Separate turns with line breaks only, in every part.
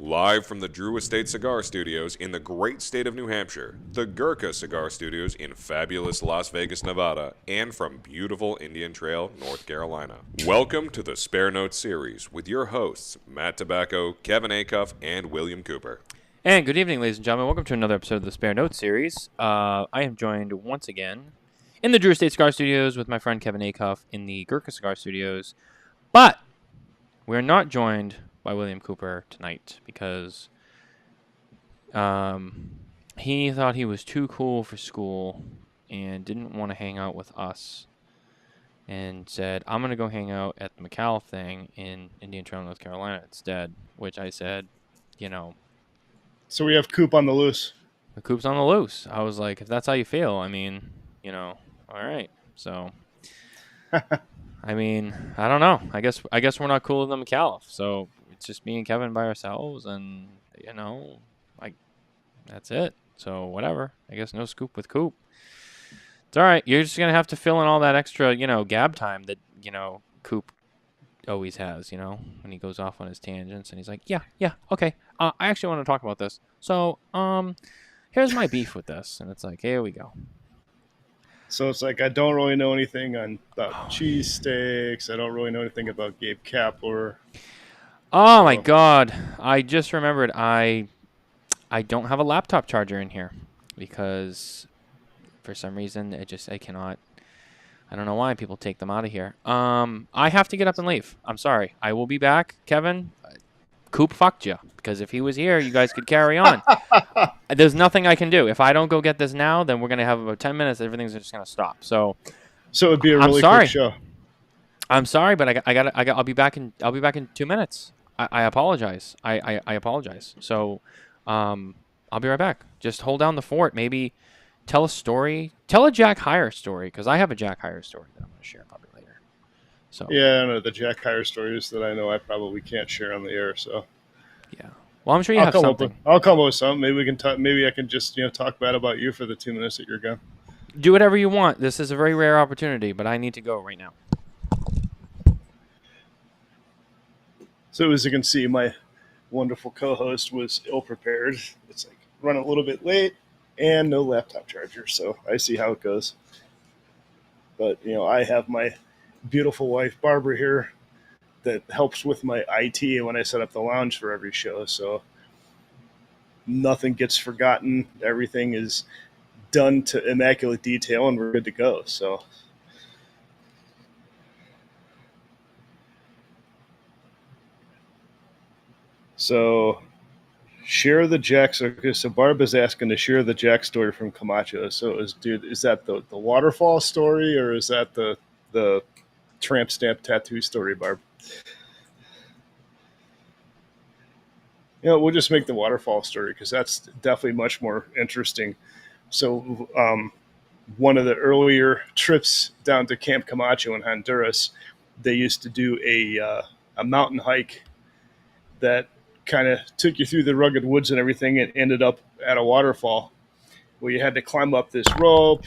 Live from the Drew Estate Cigar Studios in the great state of New Hampshire, the Gurkha Cigar Studios in fabulous Las Vegas, Nevada, and from beautiful Indian Trail, North Carolina. Welcome to the Spare Notes series with your hosts, Matt Tabacco, Kevin Acuff, and William Cooper.
And good evening, ladies and gentlemen. Welcome to another episode of the Spare Notes series. I am joined once again in the Drew Estate Cigar Studios with my friend Kevin Acuff in the Gurkha Cigar Studios. But we're not joined by William Cooper tonight because he thought he was too cool for school and didn't want to hang out with us and said, I'm going to go hang out at the McAuliffe thing in Indian Trail, North Carolina instead, which I said, you know.
So we have Coop on the loose.
The Coop's on the loose. I was like, if that's how you feel, I mean, you know, all right. So, I mean, I don't know. I guess we're not cool with the McAuliffe. So it's just me and Kevin by ourselves, and you know, like that's it. So whatever. I guess no scoop with Coop. It's all right. You're just gonna have to fill in all that extra, you know, gab time that Coop always has. You know, when he goes off on his tangents and he's like, yeah, okay. I actually want to talk about this. So here's my beef with this, and it's like, here we go.
So it's like I don't really know anything about cheesesteaks. I don't really know anything about Gabe Kapler.
Oh my God! I just remembered I don't have a laptop charger in here because for some reason I cannot. I don't know why people take them out of here. I have to get up and leave. I'm sorry. I will be back, Kevin. Coop fucked you because if he was here, you guys could carry on. There's nothing I can do. If I don't go get this now, then we're gonna have about 10 minutes. Everything's just gonna stop. So
it'd be a really quick show.
I'm sorry, but I'll be back in 2 minutes. I apologize. I apologize. So, I'll be right back. Just hold down the fort. Maybe tell a story. Tell a Jack Hire story because I have a Jack Hire story that I'm going to share probably later. So
yeah, I know the Jack Hire stories that I know I probably can't share on the air. So
yeah, well, I'm sure you have something.
I'll come up with something. Maybe we can talk. Maybe I can just talk bad about you for the 2 minutes that you're gone.
Do whatever you want. This is a very rare opportunity, but I need to go right now.
So as you can see, my wonderful co-host was ill-prepared. It's like running a little bit late and no laptop charger. So I see how it goes. But, I have my beautiful wife, Barbara, here that helps with my IT when I set up the lounge for every show. So nothing gets forgotten. Everything is done to immaculate detail and we're good to go. So share the Jack. Okay, so Barb is asking to share the Jack story from Camacho. So is that the waterfall story or is that the tramp stamp tattoo story, Barb? We'll just make the waterfall story because that's definitely much more interesting. So one of the earlier trips down to Camp Camacho in Honduras, they used to do a mountain hike that kind of took you through the rugged woods and everything and ended up at a waterfall where you had to climb up this rope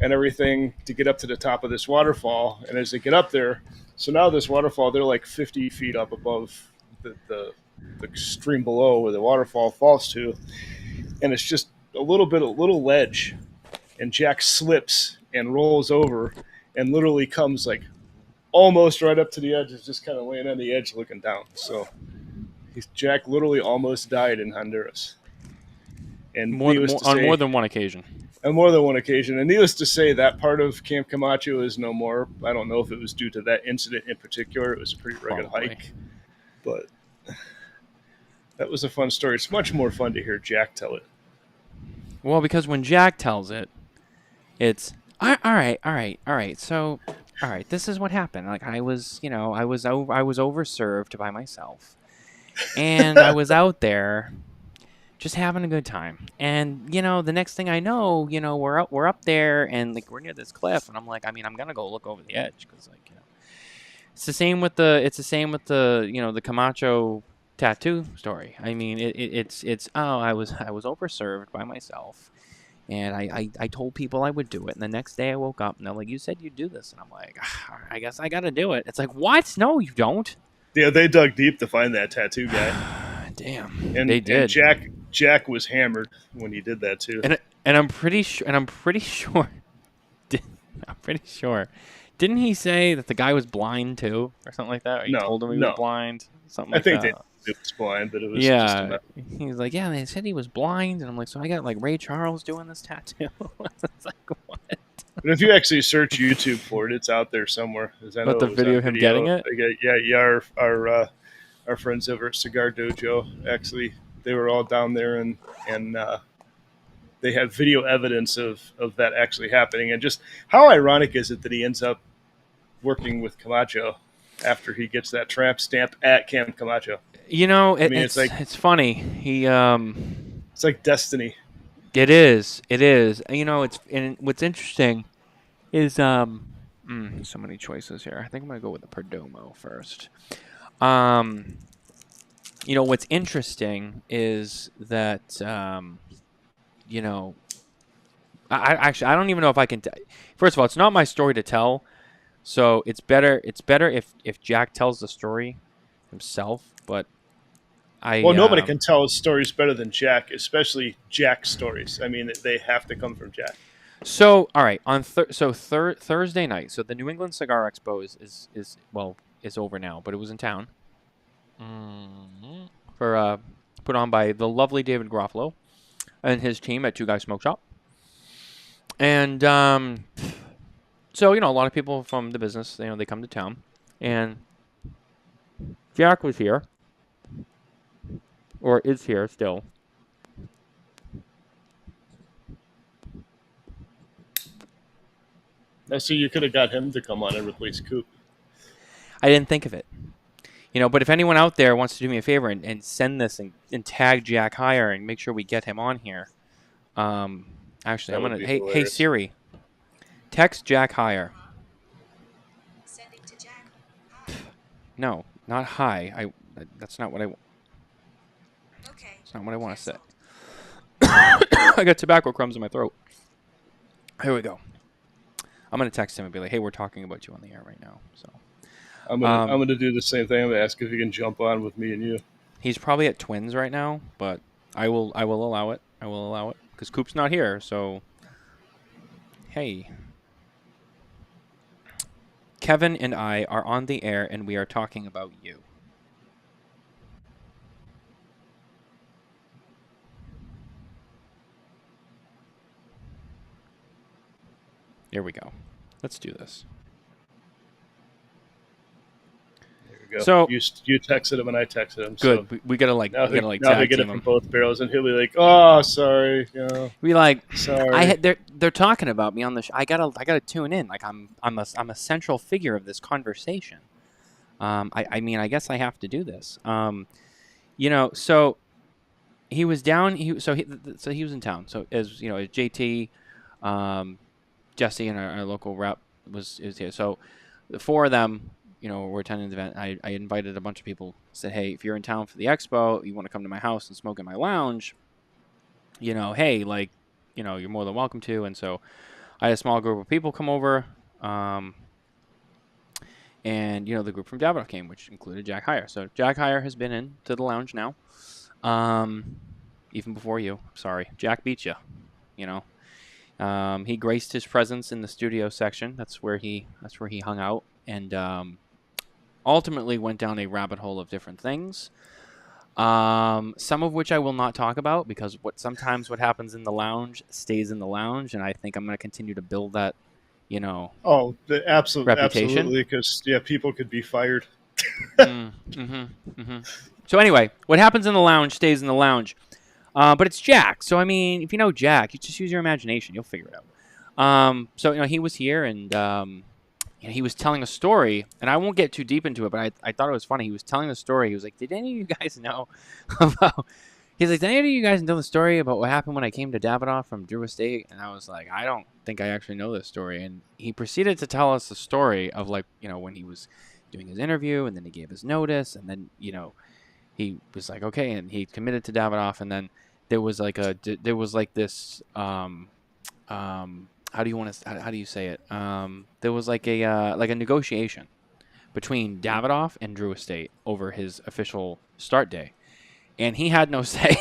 and everything to get up to the top of this waterfall. And as they get up there, so now this waterfall, they're like 50 feet up above the stream below where the waterfall falls to. And it's just a little ledge. And Jack slips and rolls over and literally comes like almost right up to the edge. Is just kind of laying on the edge looking down. So Jack literally almost died in Honduras. And
on more than one occasion.
On more than one occasion. And needless to say, that part of Camp Camacho is no more. I don't know if it was due to that incident in particular. It was a pretty rugged hike. But that was a fun story. It's much more fun to hear Jack tell it.
Well, because when Jack tells it, it's all right, all right, all right. So, all right, this is what happened. Like I was, I was overserved by myself, and I was out there just having a good time. And the next thing I know, we're up there, and like we're near this cliff, and I'm like, I mean, I'm gonna go look over the edge because like it's the same with the the Camacho tattoo story. I mean, it's oh, I was overserved by myself. And I told people I would do it. And the next day I woke up and they're like, you said you'd do this. And I'm like, I guess I got to do it. It's like, what? No, you don't.
Yeah, they dug deep to find that tattoo guy.
Damn.
And,
they did.
And Jack was hammered when he did that too.
And I'm pretty sure. I'm pretty sure. Didn't he say that the guy was blind too, or something like that? Or he told him he was blind. Something like that.
I think it was blind, but it was just
he was like, yeah, they said he was blind, and I'm like, so I got like Ray Charles doing this tattoo. It's like, what?
But if you actually search YouTube for it, it's out there somewhere.
But the video of him getting it?
Yeah. Our friends over at Cigar Dojo, actually, they were all down there, and they have video evidence of that actually happening. And just how ironic is it that he ends up working with Camacho after he gets that tramp stamp at Camp Camacho?
It's funny.
It's like destiny.
It is. And what's interesting is so many choices here. I think I'm gonna go with the Perdomo first. What's interesting is that I don't even know if I can. First of all, it's not my story to tell, so it's better if Jack tells the story himself. But
nobody can tell his stories better than Jack, especially Jack's stories. I mean, they have to come from Jack.
So, all right, on Thursday night. So the New England Cigar Expo is over now, but it was in town. For put on by the lovely David Garofalo and his team at Two Guys Smoke Shop. And so a lot of people from the business, they come to town, and Jack was here. Or is here still.
I see you could have got him to come on and replace Coop.
I didn't think of it. But if anyone out there wants to do me a favor and send this and tag Jack Hire and make sure we get him on here. Actually, I'm going to... Hey, Siri. Text Jack Hire.
Sending to Jack. Hi.
No, not hi. That's not what I...
Okay.
That's not what I want to say. I got tobacco crumbs in my throat. Here we go. I'm going to text him and be like, hey, we're talking about you on the air right now. So
I'm gonna do the same thing. I'm gonna ask if he can jump on with me and you.
He's probably at Twins right now, but I will allow it. I will allow it because Coop's not here. So, hey, Kevin and I are on the air and we are talking about you. Here we go. Let's do this.
Go.
So
you texted him and I texted him.
Good.
So
we gotta like
now
tag
they get it
team
from
him.
both barrels, and he'll be like, "Oh, sorry."
We like.
Sorry.
They're talking about me on the. I gotta tune in. Like I'm a central figure of this conversation. I mean, I guess I have to do this. So he was down. He was in town. So as JT, Jesse, and our local rep was here. So the four of them. We're attending the event. I invited a bunch of people. Said, hey, if you're in town for the expo, you want to come to my house and smoke in my lounge, hey, like, you're more than welcome to. And so I had a small group of people come over. And, the group from Tabacco came, which included Jack Hire. So Jack Hire has been into the lounge now. Even before you. Sorry. Jack beat you, he graced his presence in the studio section. That's where he hung out. And, ultimately went down a rabbit hole of different things, some of which I will not talk about because sometimes what happens in the lounge stays in the lounge, and I think I'm going to continue to build that, reputation.
Absolutely, because people could be fired.
So anyway, what happens in the lounge stays in the lounge. But it's Jack. So I mean, if you know Jack, you just use your imagination. You'll figure it out. So he was here and he was telling a story, and I won't get too deep into it, but I thought it was funny. He was telling the story. He was like, "Did any of you guys know about?" He's like, "Did any of you guys know the story about what happened when I came to Davidoff from Drew Estate?" And I was like, "I don't think I actually know this story." And he proceeded to tell us the story of when he was doing his interview, and then he gave his notice, and then he was like, okay, and he committed to Davidoff, and then there was this how do you say it? There was like a negotiation between Davidoff and Drew Estate over his official start day, and he had no say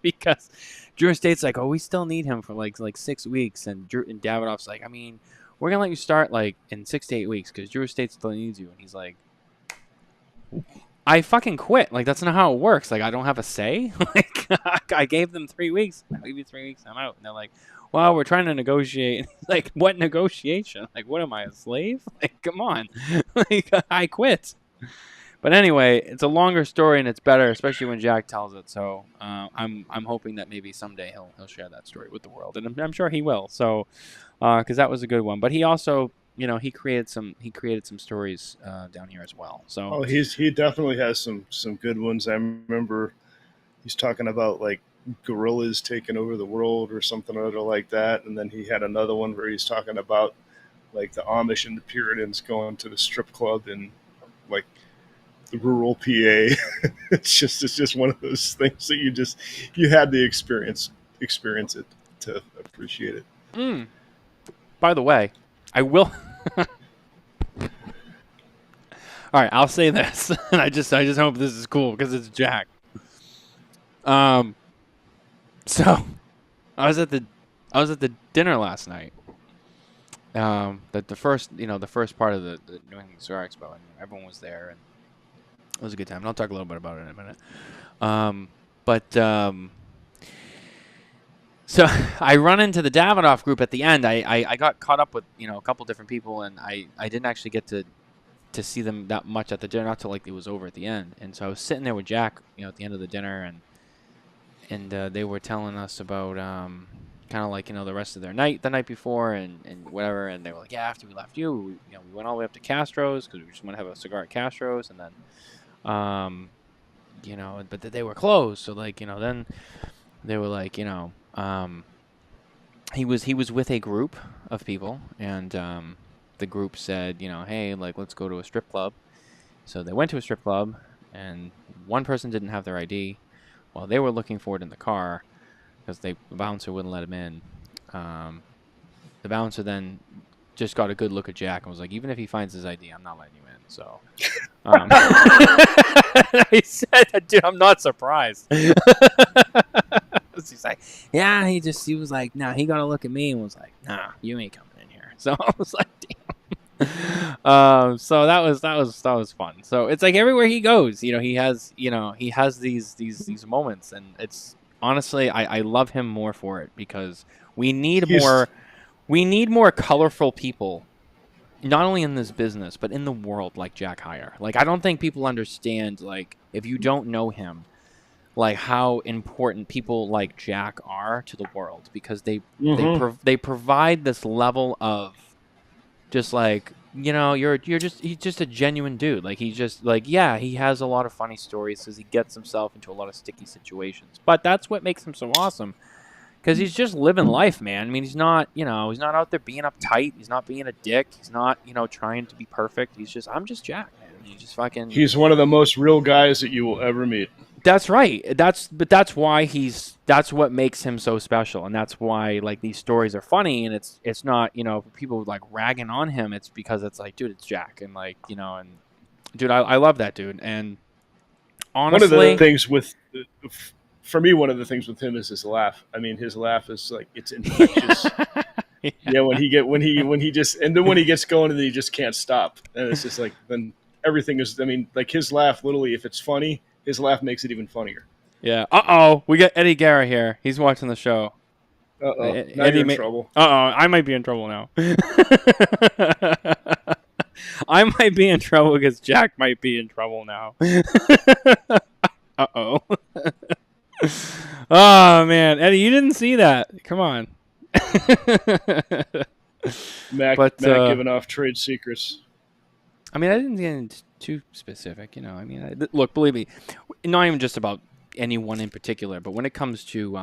because Drew Estate's like, oh, we still need him for like 6 weeks, and Davidoff's like, I mean, we're gonna let you start like in 6 to 8 weeks because Drew Estate still needs you, and he's like, I fucking quit. Like, that's not how it works. Like, I don't have a say. Like, I gave them 3 weeks. I'll give you 3 weeks. I'm out. And they're like, well, we're trying to negotiate. Like, what negotiation? Like, what am I, a slave? Like, come on. Like, I quit. But anyway, it's a longer story and it's better, especially when Jack tells it. So I'm hoping that maybe someday he'll share that story with the world, and I'm sure he will. So because that was a good one. But he also he created some stories down here as well. So
he definitely has some good ones. I remember he's talking about like gorillas taking over the world or something or other like that, and then he had another one where he's talking about like the Amish and the Puritans going to the strip club in like the rural PA. It's just one of those things that you had the experience it to appreciate it.
By the way, I will. All right, I'll say this, and I just hope this is cool because it's Jack. So I was at the dinner last night. The first part of the New England Cigar Expo, and everyone was there, and it was a good time. And I'll talk a little bit about it in a minute. So I run into the Davidoff group at the end. I got caught up with a couple different people, and I didn't actually get to see them that much at the dinner, not till like it was over at the end. And so I was sitting there with Jack, at the end of the dinner, and they were telling us about kind of like the rest of their night the night before and whatever. And they were like, yeah, after we left you, we went all the way up to Castro's because we just want to have a cigar at Castro's, and then but they were closed. So like then they were like he was with a group of people, and the group said, hey, like, let's go to a strip club. So they went to a strip club, and one person didn't have their ID. While they were looking for it in the car, because the bouncer wouldn't let him in. The bouncer then just got a good look at Jack and was like, even if he finds his ID, I'm not letting you in. So I said, dude, I'm not surprised. He's like, yeah, he was like, nah, he got a look at me and was like, nah, you ain't coming in here. So I was like, damn. So that was fun. So it's like everywhere he goes, he has these moments, and it's honestly, I love him more for it because we need more colorful people, not only in this business but in the world like Jack Heyer. Like, I don't think people understand, like, if you don't know him, like how important people like Jack are to the world, because they provide this level of just like, he's just a genuine dude. Like, he's just like, yeah, he has a lot of funny stories because he gets himself into a lot of sticky situations, but that's what makes him so awesome, because he's just living life, man. I mean, he's not out there being uptight. He's not being a dick. He's not, trying to be perfect. I'm just Jack, man. He's
one of the most real guys that you will ever meet.
That's right. That's what makes him so special, and that's why, like, these stories are funny, and it's not, people like ragging on him. It's because it's like, dude, it's Jack, and like, and dude, I love that dude. And honestly,
one of the things one of the things with him is his laugh. I mean, his laugh is like, it's infectious. Yeah, when he gets going, and then he just can't stop, and it's just like, then everything is. I mean, like, his laugh, literally, if it's funny, his laugh makes it even funnier.
Yeah. We got Eddie Guerra here. He's watching the show.
Now you're in trouble.
I might be in trouble now. I might be in trouble because Jack might be in trouble now. Oh man, Eddie, you didn't see that. Come on.
Mac
But
giving off trade secrets.
I mean, I didn't get into too specific. I mean, look, believe me, not even just about anyone in particular, but when it comes to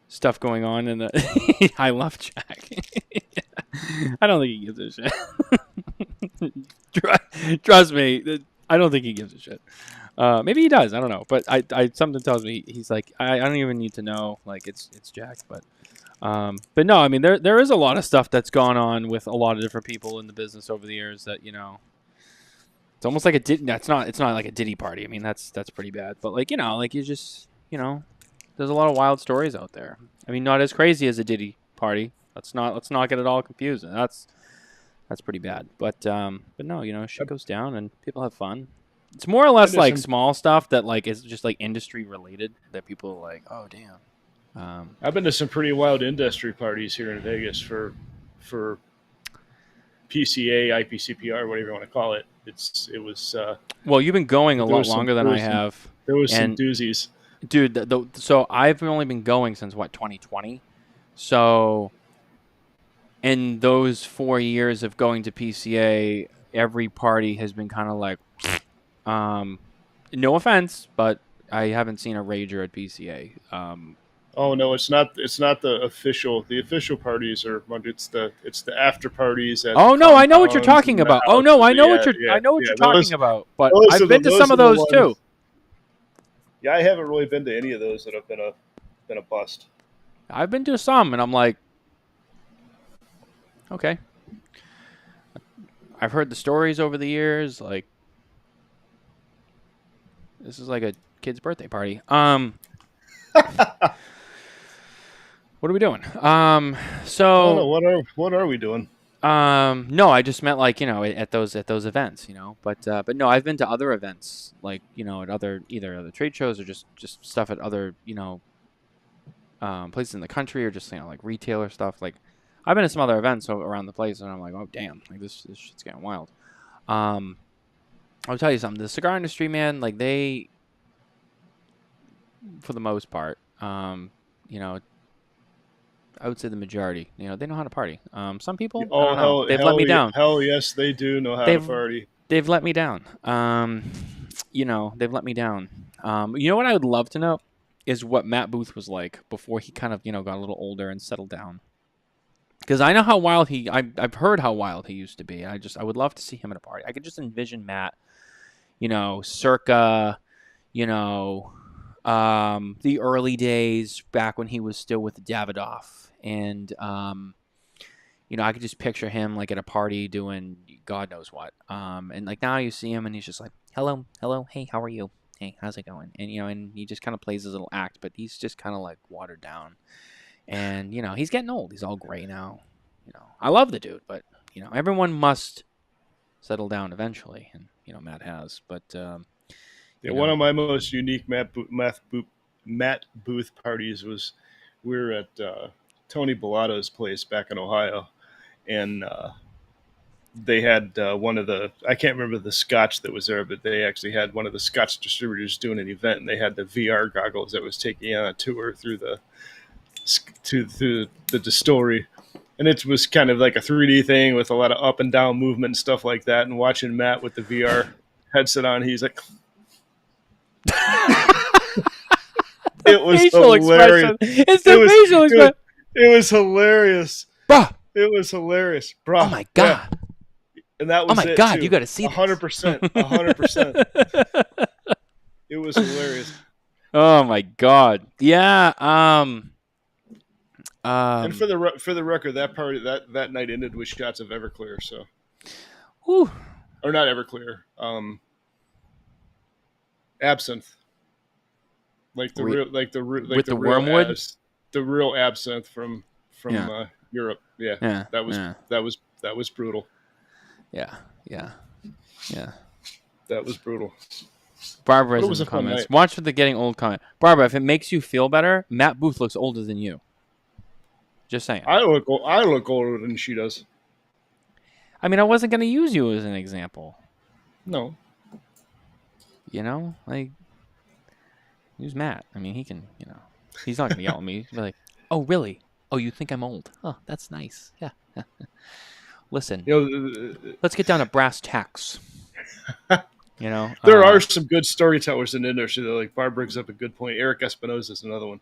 stuff going on in the, I love Jack. I don't think he gives a shit. Trust me, I don't think he gives a shit. Maybe he does. I don't know, but I something tells me he's like I don't even need to know. Like it's Jack, but no, I mean there is a lot of stuff that's gone on with a lot of different people in the business over the years that it's almost like it's not like a Diddy party. I mean that's pretty bad, but like like you just there's a lot of wild stories out there. I mean not as crazy as a Diddy party. Let's not get it all confused. That's pretty bad. But no, shit goes down and people have fun. It's more or less like small stuff that like is just like industry related that people are like, oh damn.
I've been to some pretty wild industry parties here in Vegas for PCA, IPCPR, whatever you want to call it. It was.
Well, you've been going a lot longer than I have.
There was some doozies,
dude. So I've only been going since 2020. So in those 4 years of going to PCA, every party has been kind of like. No offense, but I haven't seen a rager at PCA.
Oh no, it's not the official. The official parties are. It's the after parties.
Oh no, I know what you're talking about. Oh no, I know what you're talking about. But I've been to some of those too.
Yeah, I haven't really been to any of those that have been a bust.
I've been to some, and I'm like, okay. I've heard the stories over the years, like. This is like a kid's birthday party. What are we doing? So
what are we doing?
No, I just meant like at those events, But no, I've been to other events like at either other trade shows or just stuff at other places in the country or just like retailer stuff. Like I've been to some other events around the place, and I'm like, oh damn, like this shit's getting wild. I'll tell you something. The cigar industry, man, like they, for the most part, I would say the majority, they know how to party. Some people, I don't know. They've let me down.
Hell yes, they do know how to party.
They've let me down. They've let me down. What I would love to know is what Matt Booth was like before he kind of, got a little older and settled down. Because I know how wild I've heard how wild he used to be. I would love to see him at a party. I could just envision Matt, circa, the early days back when he was still with Davidoff. And, I could just picture him like at a party doing God knows what. And like now you see him and he's just like, hello, hey, how are you? Hey, how's it going? And, and he just kind of plays his little act, but he's just kind of like watered down. And, he's getting old. He's all gray now. I love the dude, but, everyone must settle down eventually. And, Matt has. But,
one of my most unique Matt Booth parties was we were at Tony Bellato's place back in Ohio. And they had one of the, I can't remember the Scotch that was there, but they actually had one of the Scotch distributors doing an event. And they had the VR goggles that was taking you on a tour through the distillery, and it was kind of like a 3D thing with a lot of up and down movement and stuff like that. And watching Matt with the VR headset on, he's like, it was hilarious.
It's the facial expression.
It was hilarious,
bruh.
It was hilarious, bruh.
Oh my god!
Yeah. And that was
it god! Too. You got to see
100%, 100%. It was hilarious.
Oh my god! Yeah.
And for the record, that party that night ended with shots of Everclear. So,
whew.
Or not Everclear, absinthe, like the
wormwood,
the real absinthe from Europe. Yeah, that was brutal.
Yeah.
That was brutal.
Barbara has some comments. Watch for the getting old comment. Barbara, if it makes you feel better, Matt Booth looks older than you. Just saying.
I look older than she does.
I mean, I wasn't going to use you as an example.
No.
Like, Who's Matt? I mean, he can, he's not gonna yell at me. He'll be like, "Oh, really? Oh, you think I'm old? Oh, that's nice. Yeah. Listen, let's get down to brass tacks.
There are some good storytellers in the industry. Like Barb brings up a good point. Eric Espinosa is another one.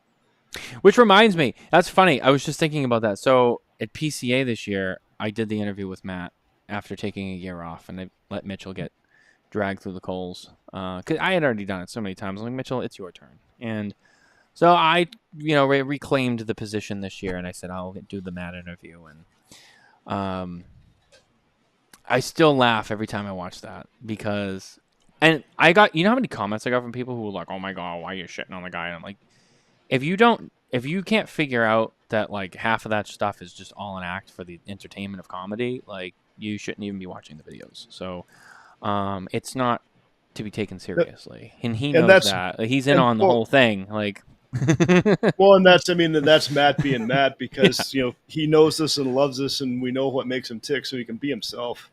Which reminds me, that's funny. I was just thinking about that. So at PCA this year, I did the interview with Matt after taking a year off, and I let Mitchell get dragged through the coals because I had already done it so many times. I'm like, Mitchell, it's your turn, and so I, reclaimed the position this year, and I said I'll do the Matt interview, and I still laugh every time I watch that because, and I got, how many comments I got from people who were like, "Oh my god, why are you shitting on the guy?" And I'm like, if you can't figure out that like half of that stuff is just all an act for the entertainment of comedy, like you shouldn't even be watching the videos. So, it's not to be taken seriously, and he knows that. Like, he's in on the whole thing. Like,
well, and that's Matt being Matt because he knows us and loves us, and we know what makes him tick, so he can be himself.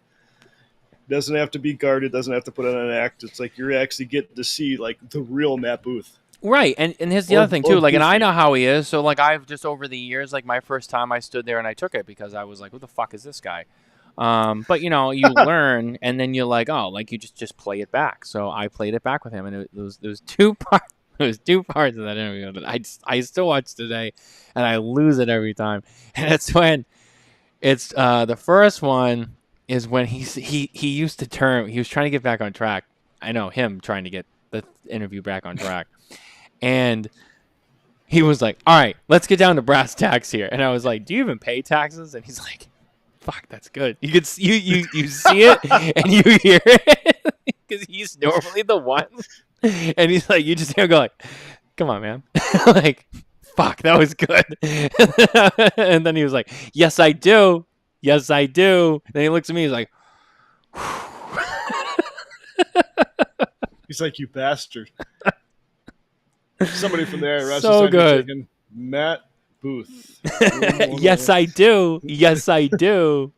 Doesn't have to be guarded. Doesn't have to put on an act. It's like you're actually getting to see like the real Matt Booth.
Right, and here's the other thing too. Like, and I know how he is. So like, I've just over the years, like my first time, I stood there and I took it because I was like, "Who the fuck is this guy?" But you learn, and then you're like, "Oh, like you just play it back." So I played it back with him, and it was two parts. There was two parts of that interview that I still watch today, and I lose it every time. And it's when it's the first one is when he used to turn. He was trying to get back on track. I know him trying to get the interview back on track. And he was like, "All right, let's get down to brass tacks here." And I was like, "Do you even pay taxes?" And he's like, "Fuck, that's good." You could you see it and you hear it because he's normally the one. And he's like, you just hear him go like, "Come on, man." Like, fuck, that was good. And then he was like, "Yes, I do. Yes, I do." And then he looks at me, he's like,
he's like, "You bastard." Somebody from the IRS
so
is
good.
taking Matt Booth.
Yes, I do. Yes, I do.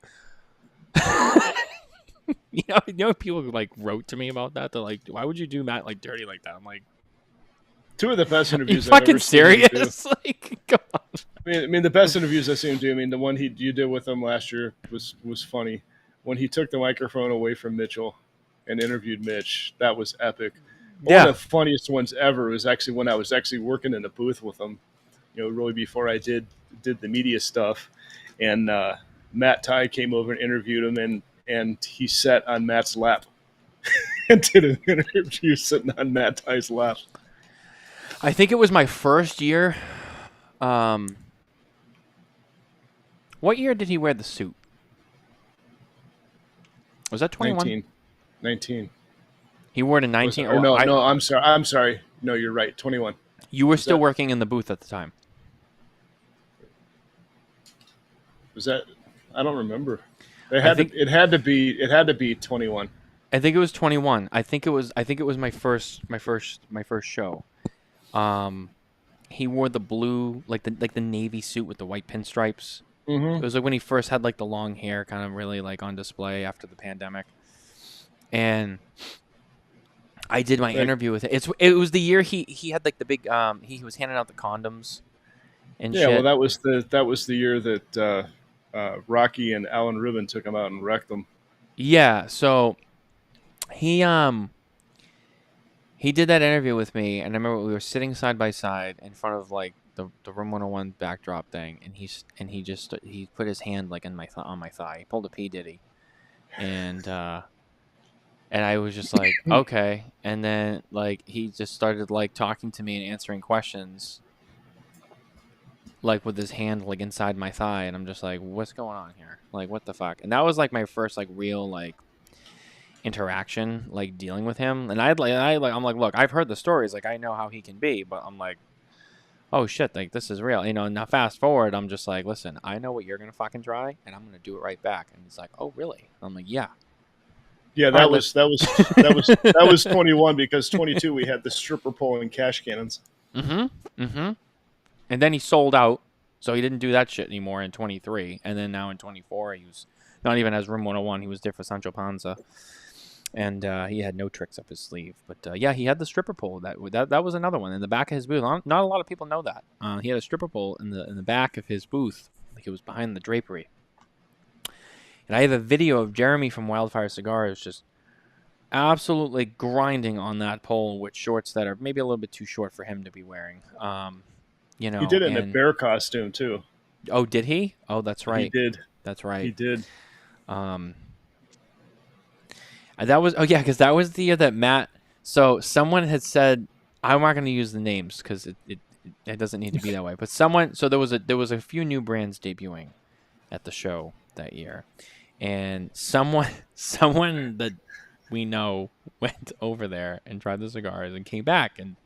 People like wrote to me about that. They're like, "Why would you do Matt like dirty like that?" I'm like,
two of the best interviews.
Are you fucking serious? Like, come on.
I mean, the best interviews I see him do. I mean, the one you did with him last year was funny. When he took the microphone away from Mitchell and interviewed Mitch, that was epic. One of the funniest ones ever was actually when I was actually working in the booth with him. Really before I did the media stuff, and Matt Ty came over and interviewed him, and he sat on Matt's lap and did an interview sitting on Matt Ty's lap.
I think it was my first year. What year did he wear the suit? Was that 21?
19.
He wore it in 19?
No, I'm sorry. No, you're right. 21.
You were still working in the booth at the time.
Was that? I don't remember. It had to be 21.
I think it was 21. I think it was my first show. He wore the blue, like the navy suit with the white pinstripes. Mm-hmm. It was like when he first had like the long hair, kind of really like on display after the pandemic. And I did my interview with it. It was the year he had like the big he was handing out the condoms and shit.
Well, that was the year that Rocky and Alan Rubin took him out and wrecked them. Yeah,
so he did that interview with me, and I remember we were sitting side by side in front of like the Room 101 backdrop thing, and he put his hand like on my thigh. He pulled a P Diddy, and I was just like, okay. And then like he just started like talking to me and answering questions, like with his hand like inside my thigh, and I'm just like, what's going on here? Like, what the fuck? And that was like my first like real like interaction, like dealing with him. And I'm like, look, I've heard the stories, like I know how he can be, but I'm like, oh shit, like this is real, Now fast forward, I'm just like, listen, I know what you're gonna fucking try, and I'm gonna do it right back. And he's like, oh really? I'm like, yeah.
Yeah, that was 21 because 22 we had the stripper pole and cash cannons.
And then he sold out, so he didn't do that shit anymore in 23. And then now in 24, he was not even as Room 101. He was there for Sancho Panza. and he had no tricks up his sleeve. But yeah, he had the stripper pole. That was another one in the back of his booth. Not a lot of people know that. He had a stripper pole in the back of his booth, like it was behind the drapery. And I have a video of Jeremy from Wildfire Cigars just absolutely grinding on that pole with shorts that are maybe a little bit too short for him to be wearing. You know,
He did it in a bear costume too.
Oh, did he? Oh, that's right.
He did.
That's right.
He did.
That was because that was the year that Matt. So someone had said, I'm not going to use the names because it doesn't need to be that way. But someone, so there was a few new brands debuting at the show that year, and someone that we know went over there and tried the cigars and came back and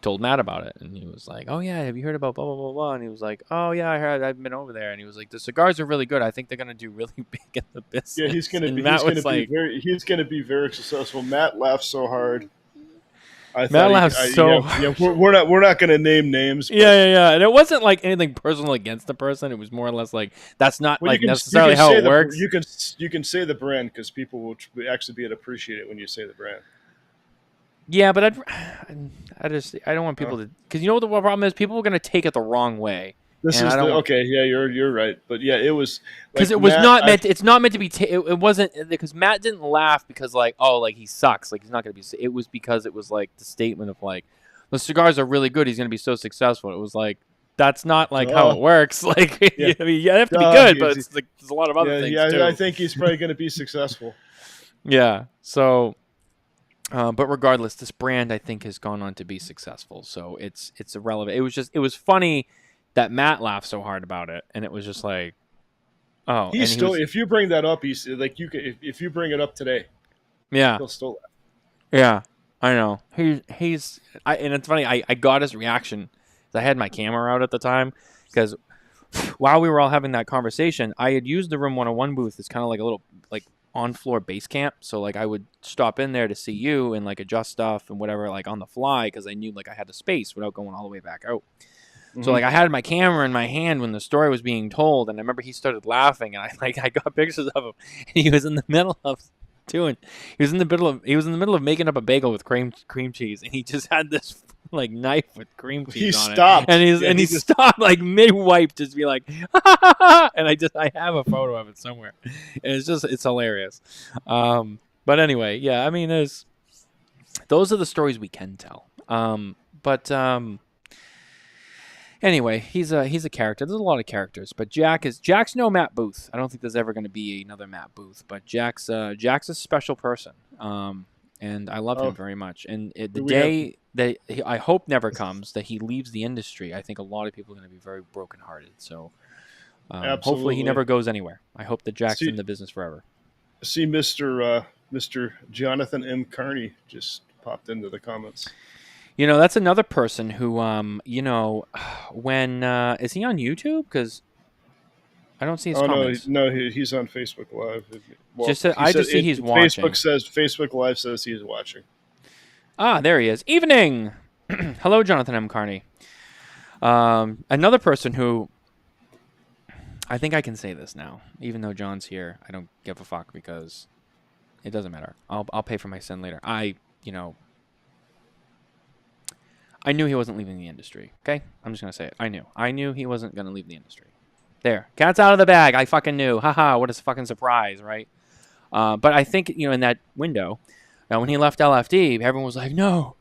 told Matt about it, and he was like, "Oh yeah, have you heard about blah blah blah blah?" And he was like, "Oh yeah, I heard. I've been over there." And he was like, "The cigars are really good. I think they're gonna do really big in the business."
Yeah, he's gonna be very successful. Matt laughed so hard.
Matt laughed so hard.
Yeah, we're not gonna name names. But,
yeah. And it wasn't like anything personal against the person. It was more or less like that's not necessarily how it works.
You can say the brand because people will actually be able to appreciate it when you say the brand.
Yeah, but I don't want people to, because you know what the problem is? People are going to take it the wrong way.
Okay. Yeah, you're right. But yeah, it was
because it was not meant. It's not meant to be. It wasn't because Matt didn't laugh because like he sucks. Like he's not going to be. It was because it was like the statement of like the cigars are really good. He's going to be so successful. It was like that's not like how it works. Like you have to be good, but it's like there's a lot of other things too.
I think he's probably going to be successful.
Yeah. So. But regardless, this brand I think has gone on to be successful, so it's irrelevant. It was funny that Matt laughed so hard about it, and it was just like, oh,
if you bring that up, he's like if you bring it up today,
yeah,
he'll still laugh.
Yeah, I know. And it's funny. I got his reaction. I had my camera out at the time because while we were all having that conversation, I had used the Room 101 booth as kind of like a little like on-floor base camp, so like I would stop in there to see you and like adjust stuff and whatever like on the fly because I knew like I had the space without going all the way back out. Mm-hmm. So like I had my camera in my hand when the story was being told, and I remember he started laughing, and I got pictures of him, and he was in the middle of he was in the middle of making up a bagel with cream cheese, and he just had this like knife with cream cheese on
stopped.
It, and he stopped like mid wipe, just be like, and I have a photo of it somewhere, and it's hilarious. But anyway, yeah, I mean, those are the stories we can tell. Anyway, he's a character. There's a lot of characters, but Jack's no Matt Booth. I don't think there's ever going to be another Matt Booth, but Jack's a special person. And I love him very much. And the day that I hope never comes that he leaves the industry, I think a lot of people are going to be very brokenhearted. So hopefully he never goes anywhere. I hope that Jack's in the business forever.
See, Mr. Jonathan M. Carney just popped into the comments.
You know, that's another person who, when is he on YouTube? Because I don't see his comments.
No, he's on Facebook Live. Well,
I just see he's watching.
Facebook Live says he's watching.
Ah, there he is. Evening. Hello, Jonathan M. Carney. Another person who I think I can say this now, even though John's here. I don't give a fuck because it doesn't matter. I'll pay for my sin later. I knew he wasn't leaving the industry. Okay, I'm just gonna say it. I knew he wasn't gonna leave the industry. There, cat's out of the bag. I fucking knew. Haha, what a fucking surprise, right? But I think, in that window, when he left LFD, everyone was like, no,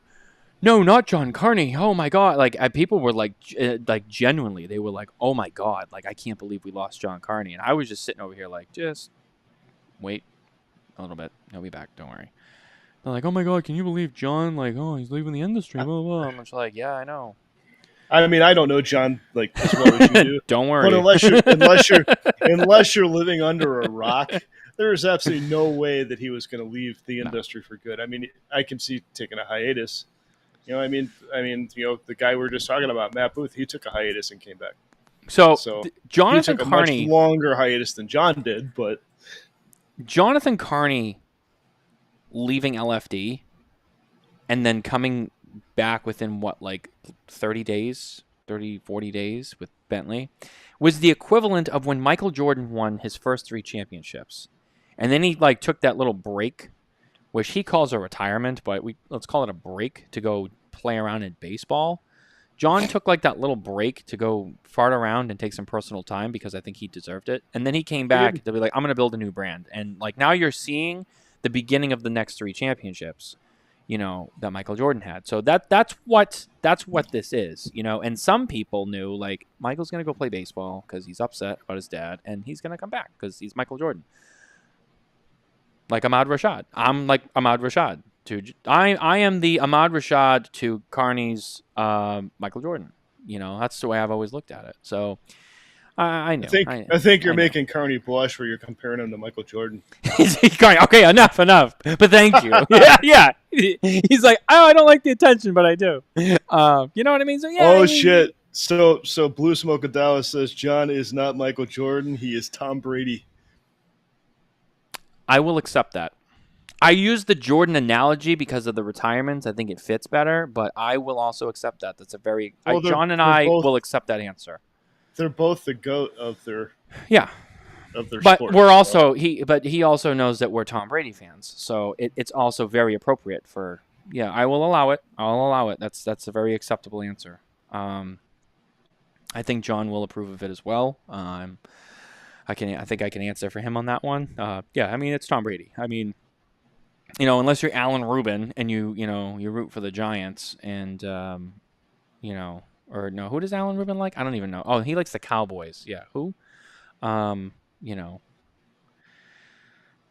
not John Carney. Oh my God. Like people were like genuinely, they were like, oh my God. Like, I can't believe we lost John Carney. And I was just sitting over here like, just wait a little bit. He'll be back. Don't worry. They're like, oh my God, can you believe John? Like, oh, he's leaving the industry. Blah, blah. I'm just like, yeah, I know.
I mean, I don't know John like as well as you do.
Don't worry.
But unless you're living under a rock, there's absolutely no way that he was going to leave the industry for good. I mean, I can see taking a hiatus. The guy we were just talking about, Matt Booth, he took a hiatus and came back.
So Jonathan
he took
Carney,
a much longer hiatus than John did, but
Jonathan Carney leaving LFD and then coming back within 40 days with Bentley was the equivalent of when Michael Jordan won his first 3 championships. And then he took that little break which he calls a retirement, but let's call it a break to go play around in baseball. John took like that little break to go fart around and take some personal time because I think he deserved it. And then he came back to be like, I'm going to build a new brand. And like now you're seeing the beginning of the next 3 championships, that Michael Jordan had. So that's what this is, and some people knew like Michael's going to go play baseball because he's upset about his dad and he's going to come back because he's Michael Jordan. Like Ahmad Rashad. I'm like Ahmad Rashad. I am the Ahmad Rashad to Carney's Michael Jordan. That's the way I've always looked at it. So I know.
I think you're making Carney blush where you're comparing him to Michael Jordan.
Okay, enough. But thank you. Yeah. He's like, I don't like the attention, but I do. You know what I mean? So yeah.
Oh shit. So Blue Smoke of Dallas says John is not Michael Jordan. He is Tom Brady.
I will accept that. I use the Jordan analogy because of the retirements. I think it fits better, but I will also accept that. That's a very John and I will accept that answer.
They're both the GOAT of their
but
sport.
We're also he also knows that we're Tom Brady fans, so it's also very appropriate for I will allow it. I'll allow it. That's a very acceptable answer. I think John will approve of it as well. I think I can answer for him on that one. I mean it's Tom Brady. I mean, unless you're Alan Rubin and you root for the Giants and or no, who does Alan Rubin like? I don't even know. Oh, he likes the Cowboys. Yeah, who?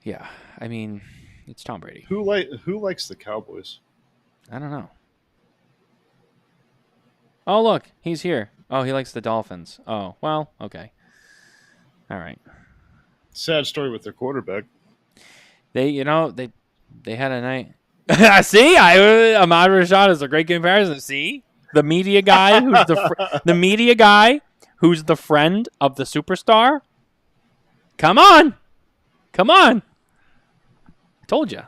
Yeah. I mean, it's Tom Brady.
Who likes the Cowboys?
I don't know. Oh, look, he's here. Oh, he likes the Dolphins. Oh, well, okay. All right.
Sad story with their quarterback.
They had a night. See, Ahmad Rashad is a great comparison. See, the media guy who's the media guy who's the friend of the superstar. Come on. I told you.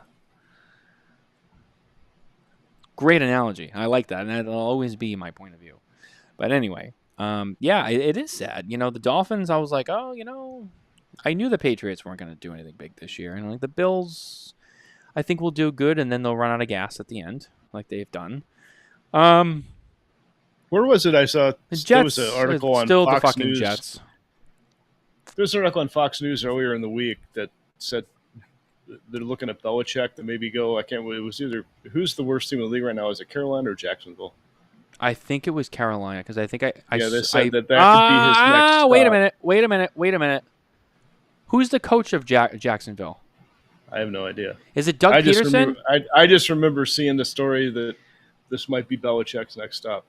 Great analogy. I like that, and that'll always be my point of view. But anyway, it is sad. The Dolphins. I was like, I knew the Patriots weren't going to do anything big this year, and like the Bills, I think will do good, and then they'll run out of gas at the end, like they've done.
Where was it? I saw
Jets,
there was an article on
still
Fox
the fucking
News.
Jets.
There was an article on Fox News earlier in the week that said they're looking at Belichick to maybe go. I can't. It was either who's the worst team in the league right now? Is it Carolina or Jacksonville?
I think it was Carolina because I think
they said that could be his next stop.
Wait a minute. Who's the coach of Jacksonville?
I have no idea.
Is it Doug Peterson?
I just remember seeing the story that this might be Belichick's next stop.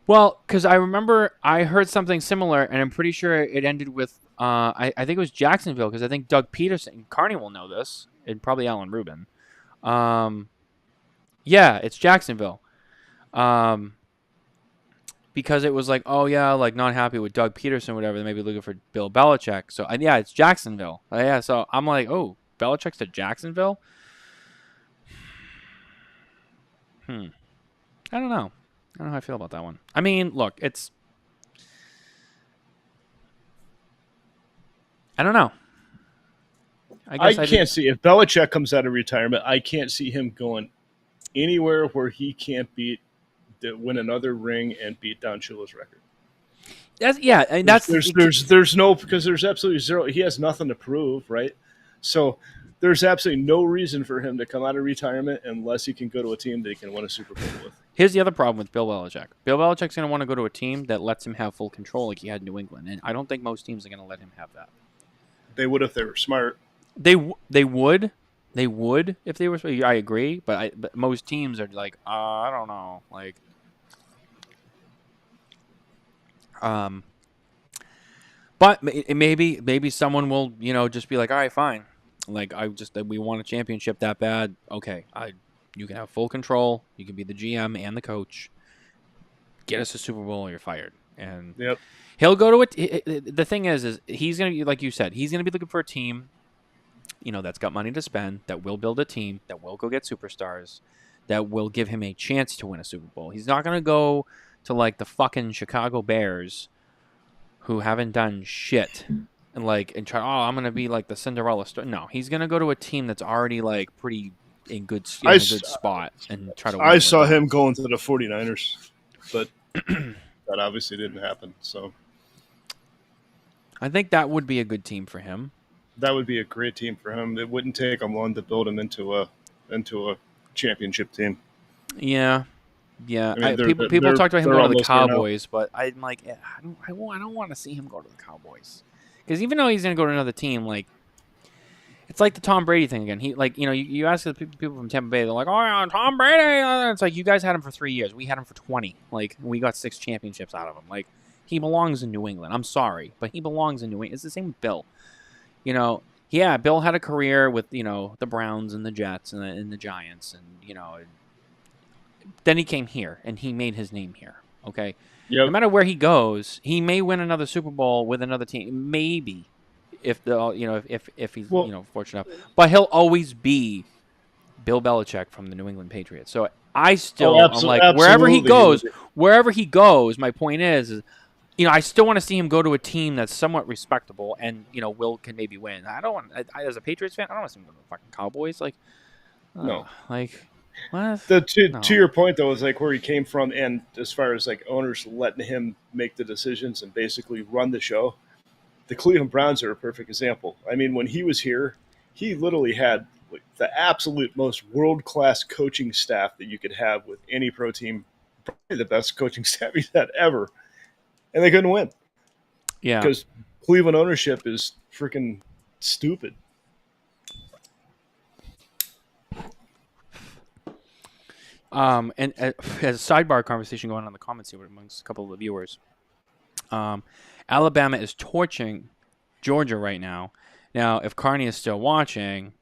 Well, because I remember I heard something similar, and I'm pretty sure it ended with I think it was Jacksonville because I think Doug Peterson, Carney will know this, and probably Alan Rubin. It's Jacksonville. Because it was like, not happy with Doug Peterson, whatever. They may be looking for Bill Belichick. So it's Jacksonville. So I'm like, oh, Belichick's to Jacksonville. I don't know. I don't know how I feel about that one. I mean, look, I don't know.
I can't see if Belichick comes out of retirement. I can't see him going anywhere where he can't win another ring and beat Don Shula's record. There's no because there's absolutely zero. He has nothing to prove, right? So there's absolutely no reason for him to come out of retirement unless he can go to a team that he can win a Super Bowl with.
Here's the other problem with Bill Belichick. Bill Belichick's going to want to go to a team that lets him have full control like he had in New England, and I don't think most teams are going to let him have that.
They would if they were smart.
They would if they were. I agree, but most teams are like, I don't know, like. But maybe someone will, just be like, all right, fine. Like we want a championship that bad. Okay, you can have full control. You can be the GM and the coach. Get us a Super Bowl or you're fired. And
yep.
He'll go to it. The thing is he's gonna be like you said. He's gonna be looking for a team, that's got money to spend, that will build a team, that will go get superstars, that will give him a chance to win a Super Bowl. He's not gonna go to like the fucking Chicago Bears, who haven't done shit, and try. Oh, I'm gonna be like the Cinderella story. No, he's gonna go to a team that's already like pretty in a good
I
spot and try to win.
I
with
saw
them.
him going to the 49ers, but that obviously didn't happen. So
I think that would be a good team for him.
that would be a great team for him. It wouldn't take him long to build him into a championship team.
Yeah. Yeah,
I mean,
people talked about him going to the
almost there now.
Cowboys, but I'm like, I don't want to see him go to the Cowboys because even though he's going to go to another team, like it's like the Tom Brady thing again. He like you ask the people from Tampa Bay, they're like, oh yeah, Tom Brady. It's like you guys had him for 3 years, we had him for 20. Like we got 6 championships out of him. Like he belongs in New England. I'm sorry, but he belongs in New England. It's the same with Bill. Yeah, Bill had a career with the Browns and the Jets and the Giants and then he came here and he made his name here. Okay,
Yep.
no matter where he goes, he may win another Super Bowl with another team, maybe if if he's fortunate enough. But he'll always be Bill Belichick from the New England Patriots. So I'm like wherever he goes. My point is I still want to see him go to a team that's somewhat respectable and Will can maybe win. I don't want as a Patriots fan. I don't want to see him go to the fucking Cowboys. Like
No.
like. What?
To your point though, is like where he came from, and as far as like owners letting him make the decisions and basically run the show, the Cleveland Browns are a perfect example. I mean, when he was here, he literally had like the absolute most world-class coaching staff that you could have with any pro team, probably the best coaching staff he's had ever, and they couldn't win.
Yeah,
because Cleveland ownership is freaking stupid.
And as a sidebar conversation going on in the comments here amongst a couple of the viewers, Alabama is torching Georgia right now. Now, if Carney is still watching,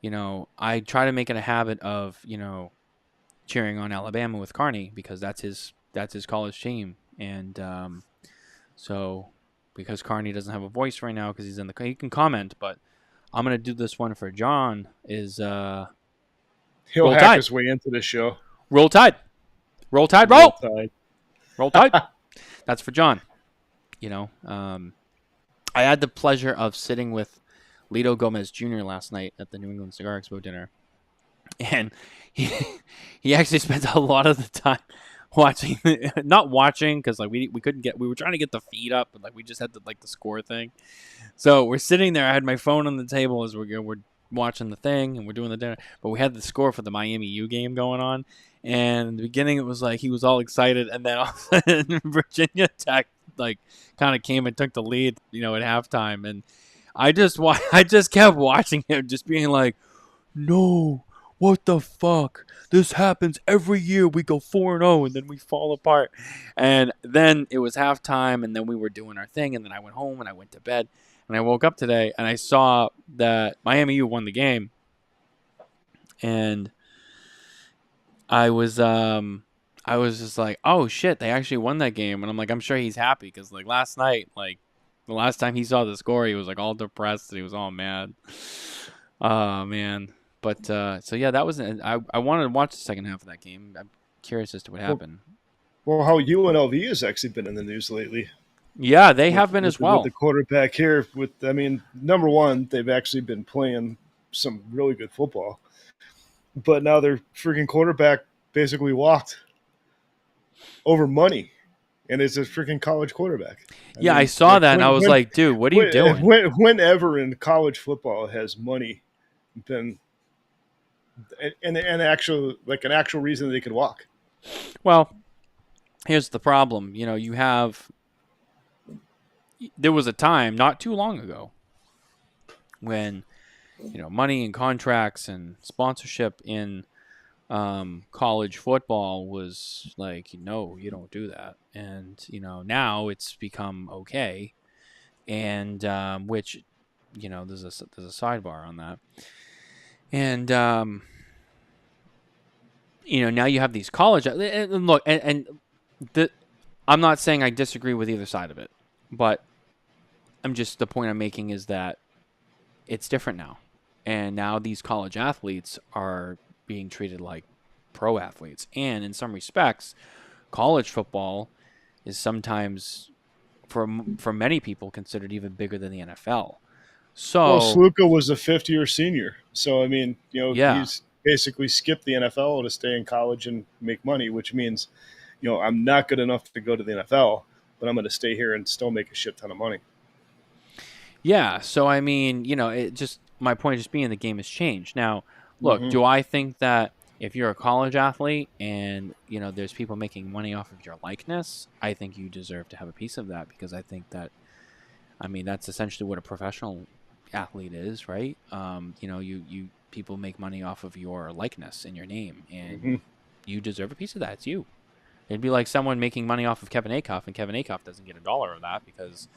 I try to make it a habit of, cheering on Alabama with Carney because that's his college team. And so because Carney doesn't have a voice right now because he's he can comment, but I'm going to do this one for John is
He'll
Roll
hack
Tide.
his way into this show.
Roll Tide. Roll Tide, roll!
Tide.
Roll Tide. That's for John. I had the pleasure of sitting with Lito Gomez Jr. last night at the New England Cigar Expo dinner. And he actually spent a lot of the time watching, not watching, because like we were trying to get the feed up, but like we just had the score thing. So we're sitting there. I had my phone on the table as we're watching the thing and we're doing the dinner, but we had the score for the Miami U game going on. And in the beginning, it was like he was all excited, and then all of a sudden, Virginia Tech kind of came and took the lead, at halftime. And I just kept watching him, just being like, "No, what the fuck? This happens every year. We go 4-0, and then we fall apart." And then it was halftime, and then we were doing our thing, and then I went home and I went to bed, and I woke up today and I saw that Miami U won the game, and I was just like, oh shit, they actually won that game. And I'm like, I'm sure he's happy because like last night, like the last time he saw the score, he was like all depressed and he was all mad. Oh man. But so yeah, that was I wanted to watch the second half of that game. I'm curious as to what happened.
Well, how UNLV has actually been in the news lately.
Yeah, they have been as well.
With the quarterback here, number one, they've actually been playing some really good football. But now their freaking quarterback basically walked over money, and it's a freaking college quarterback.
I saw that, and I was like, dude, what are you doing?
Whenever in college football has money been an actual reason they could walk?
Well, here's the problem. There was a time not too long ago when money and contracts and sponsorship in college football was like, no, you don't do that. And, now it's become okay. And which, there's a sidebar on that. And, now you have these college. And look, I'm not saying I disagree with either side of it, but the point I'm making is that it's different now. And now these college athletes are being treated like pro athletes. And in some respects, college football is sometimes, for many people, considered even bigger than the NFL. So,
Sluka was a fifth-year senior. So, I mean, basically skip the NFL to stay in college and make money, which means, I'm not good enough to go to the NFL, but I'm going to stay here and still make a shit ton of money.
Yeah. So I mean, it just my point just being the game has changed. Now, look, do I think that if you're a college athlete and there's people making money off of your likeness, I think you deserve to have a piece of that because I think that, I mean, that's essentially what a professional athlete is, right? You people make money off of your likeness and your name, and you deserve a piece of that. It's you. It'd be like someone making money off of Kevin Akoff, and Kevin Akoff doesn't get $1 of that because,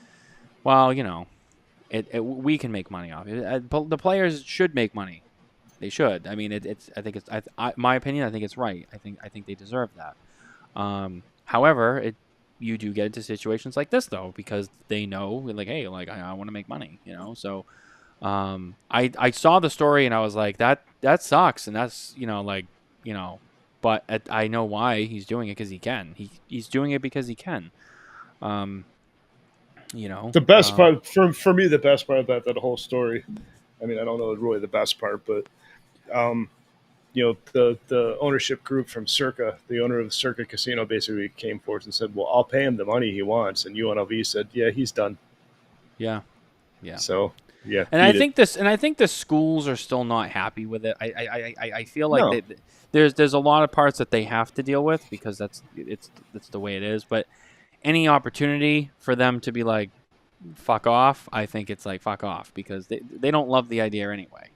well, we can make money off it. The players should make money. They should. I mean, my opinion. I think it's right. I think they deserve that. However, you do get into situations like this though, because they know, like, hey, like I want to make money, So, I saw the story and I was like, that sucks, and that's but I know why he's doing it because he can. He's doing it because he can.
The best part for me, the best part about that whole story. I mean, I don't know really the best part, but the ownership group from Circa, the owner of the Circa Casino, basically came forward and said, "Well, I'll pay him the money he wants," and UNLV said, "Yeah, he's done."
Yeah.
So yeah,
and I think the schools are still not happy with it. I feel like there's a lot of parts that they have to deal with because that's the way it is. But any opportunity for them to be like, fuck off, I think it's like fuck off because they don't love the idea anyway.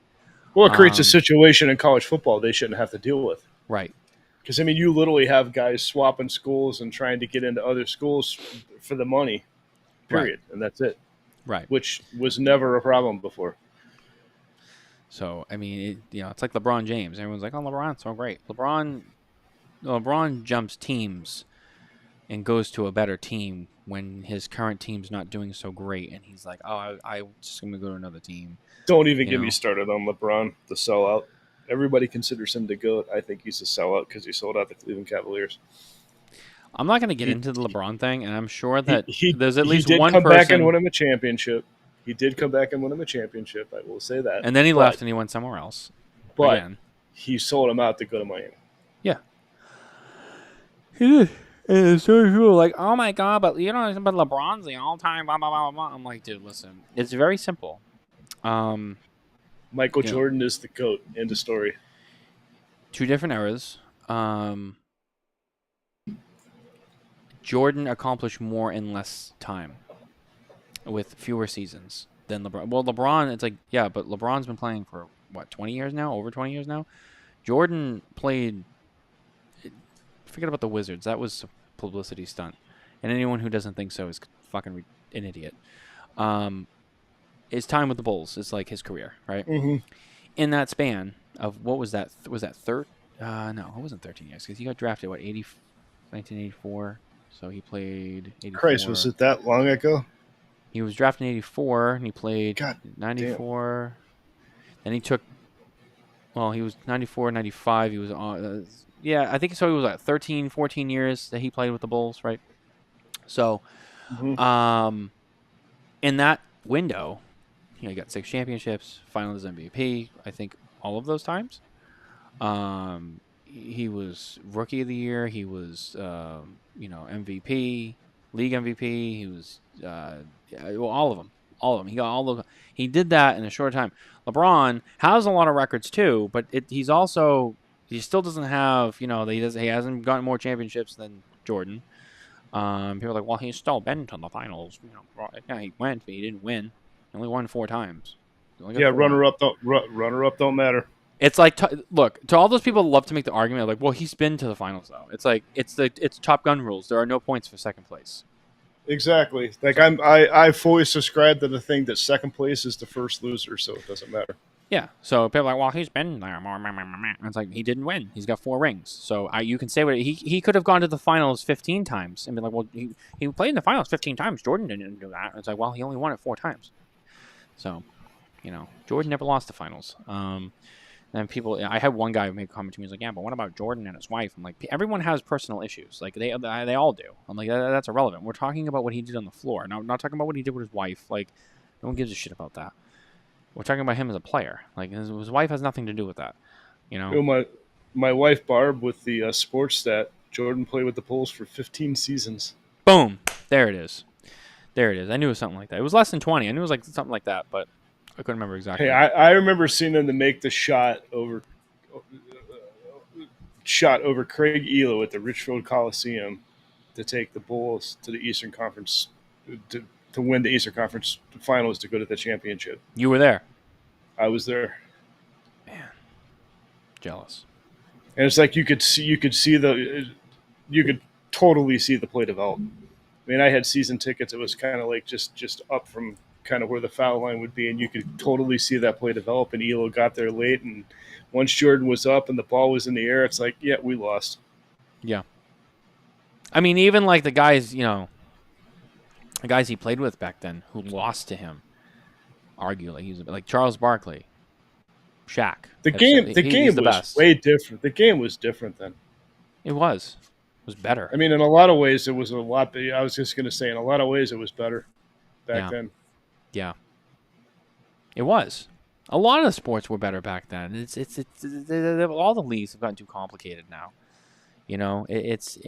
Well, it creates a situation in college football they shouldn't have to deal with.
Right.
Because, I mean, you literally have guys swapping schools and trying to get into other schools for the money, period. Right. And that's it.
Right.
Which was never a problem before.
So, I mean, it's like LeBron James. Everyone's like, oh, LeBron's so great. LeBron jumps teams and goes to a better team when his current team's not doing so great. And he's like, oh, I'm just going to go to another team.
Don't even get me started on LeBron, the sellout. Everybody considers him the GOAT. I think he's a sellout because he sold out the Cleveland Cavaliers.
I'm not going to get into the LeBron thing, and I'm sure that there's at least
one person. He did come back and win him a championship. I will say that.
And then he left and he went somewhere else.
But
again,
he sold him out to go to Miami.
Yeah. He did. And it's so true. Like, oh my God, but LeBron's the all-time blah, blah, blah, blah. I'm like, dude, listen. It's very simple.
Michael Jordan is the GOAT. End of story.
Two different eras. Jordan accomplished more in less time with fewer seasons than LeBron. Well, LeBron, it's like, yeah, but LeBron's been playing for, 20 years now? Over 20 years now? Jordan played... Forget about the Wizards. That was a publicity stunt. And anyone who doesn't think so is fucking an idiot. His time with the Bulls is like his career, right?
Mm-hmm.
In that span of, what was that? Was that no, it wasn't 13 years because he got drafted, 1984? So he played 84.
Christ, was it that long ago?
He was drafted in 84, and he played 94. Then he took, he was 94, 95. He was on, I think so. He was 13, 14 years that he played with the Bulls, right? So, in that window, he got 6 championships, Finals MVP, I think all of those times. He was Rookie of the Year. He was, MVP, League MVP. He was, all of them. All of them. He got all of. He did that in a short time. LeBron has a lot of records too, but he still doesn't have. He hasn't gotten more championships than Jordan. People are like, well, he's still been to the finals. Yeah, he went, but he didn't win. He only won 4 times.
Runner up don't matter.
It's like, look, to all those people who love to make the argument, like, well, he's been to the finals though. It's like it's Top Gun rules. There are no points for second place. Exactly.
Like I fully subscribe to the thing that second place is the first loser, so it doesn't matter.
Yeah. So people are like, well, he's been there more. It's like he didn't win. He's got 4 rings. So you can say what he could have gone to the finals 15 times and be like, well, he played in the finals 15 times. Jordan didn't do that. It's like, well, he only won it 4 times. So, Jordan never lost the finals. And I had one guy make a comment to me. He's like, yeah, but what about Jordan and his wife? I'm like, everyone has personal issues. Like, they all do. I'm like, that's irrelevant. We're talking about what he did on the floor. Now, I'm not talking about what he did with his wife. Like, no one gives a shit about that. We're talking about him as a player. Like, his wife has nothing to do with that. You know,
You know, my wife Barb with the sports stat. Jordan played with the Bulls for 15 seasons.
boom, there it is. There it is. I knew it was something like that. It was less than 20. I knew it was like something like that, but I couldn't remember exactly.
Hey, I remember seeing them to make the shot over Craig Elo at the Richfield Coliseum to take the Bulls to the Eastern Conference to win the Eastern Conference Finals to go to the championship.
You were there.
I was there,
Man, jealous.
and it's like you could totally see the play develop. I mean, I had season tickets. It was kind of like just up from kind of where the foul line would be, and you could totally see that play develop. And Elo got there late, and once Jordan was up and the ball was in the air, it's like, yeah, we lost.
Yeah. I mean, even like the guys, you know, the guys he played with back then who lost to him, arguably, he's like Charles Barkley, Shaq.
The
He's
game
the
was
best.
way different. The game was different then.
It was better.
I mean, in a lot of ways, it was a lot. I was just going to say, in a lot of ways, it was better back then.
Yeah. It was. A lot of the sports were better back then. It's all the leagues have gotten too complicated now. You know, it's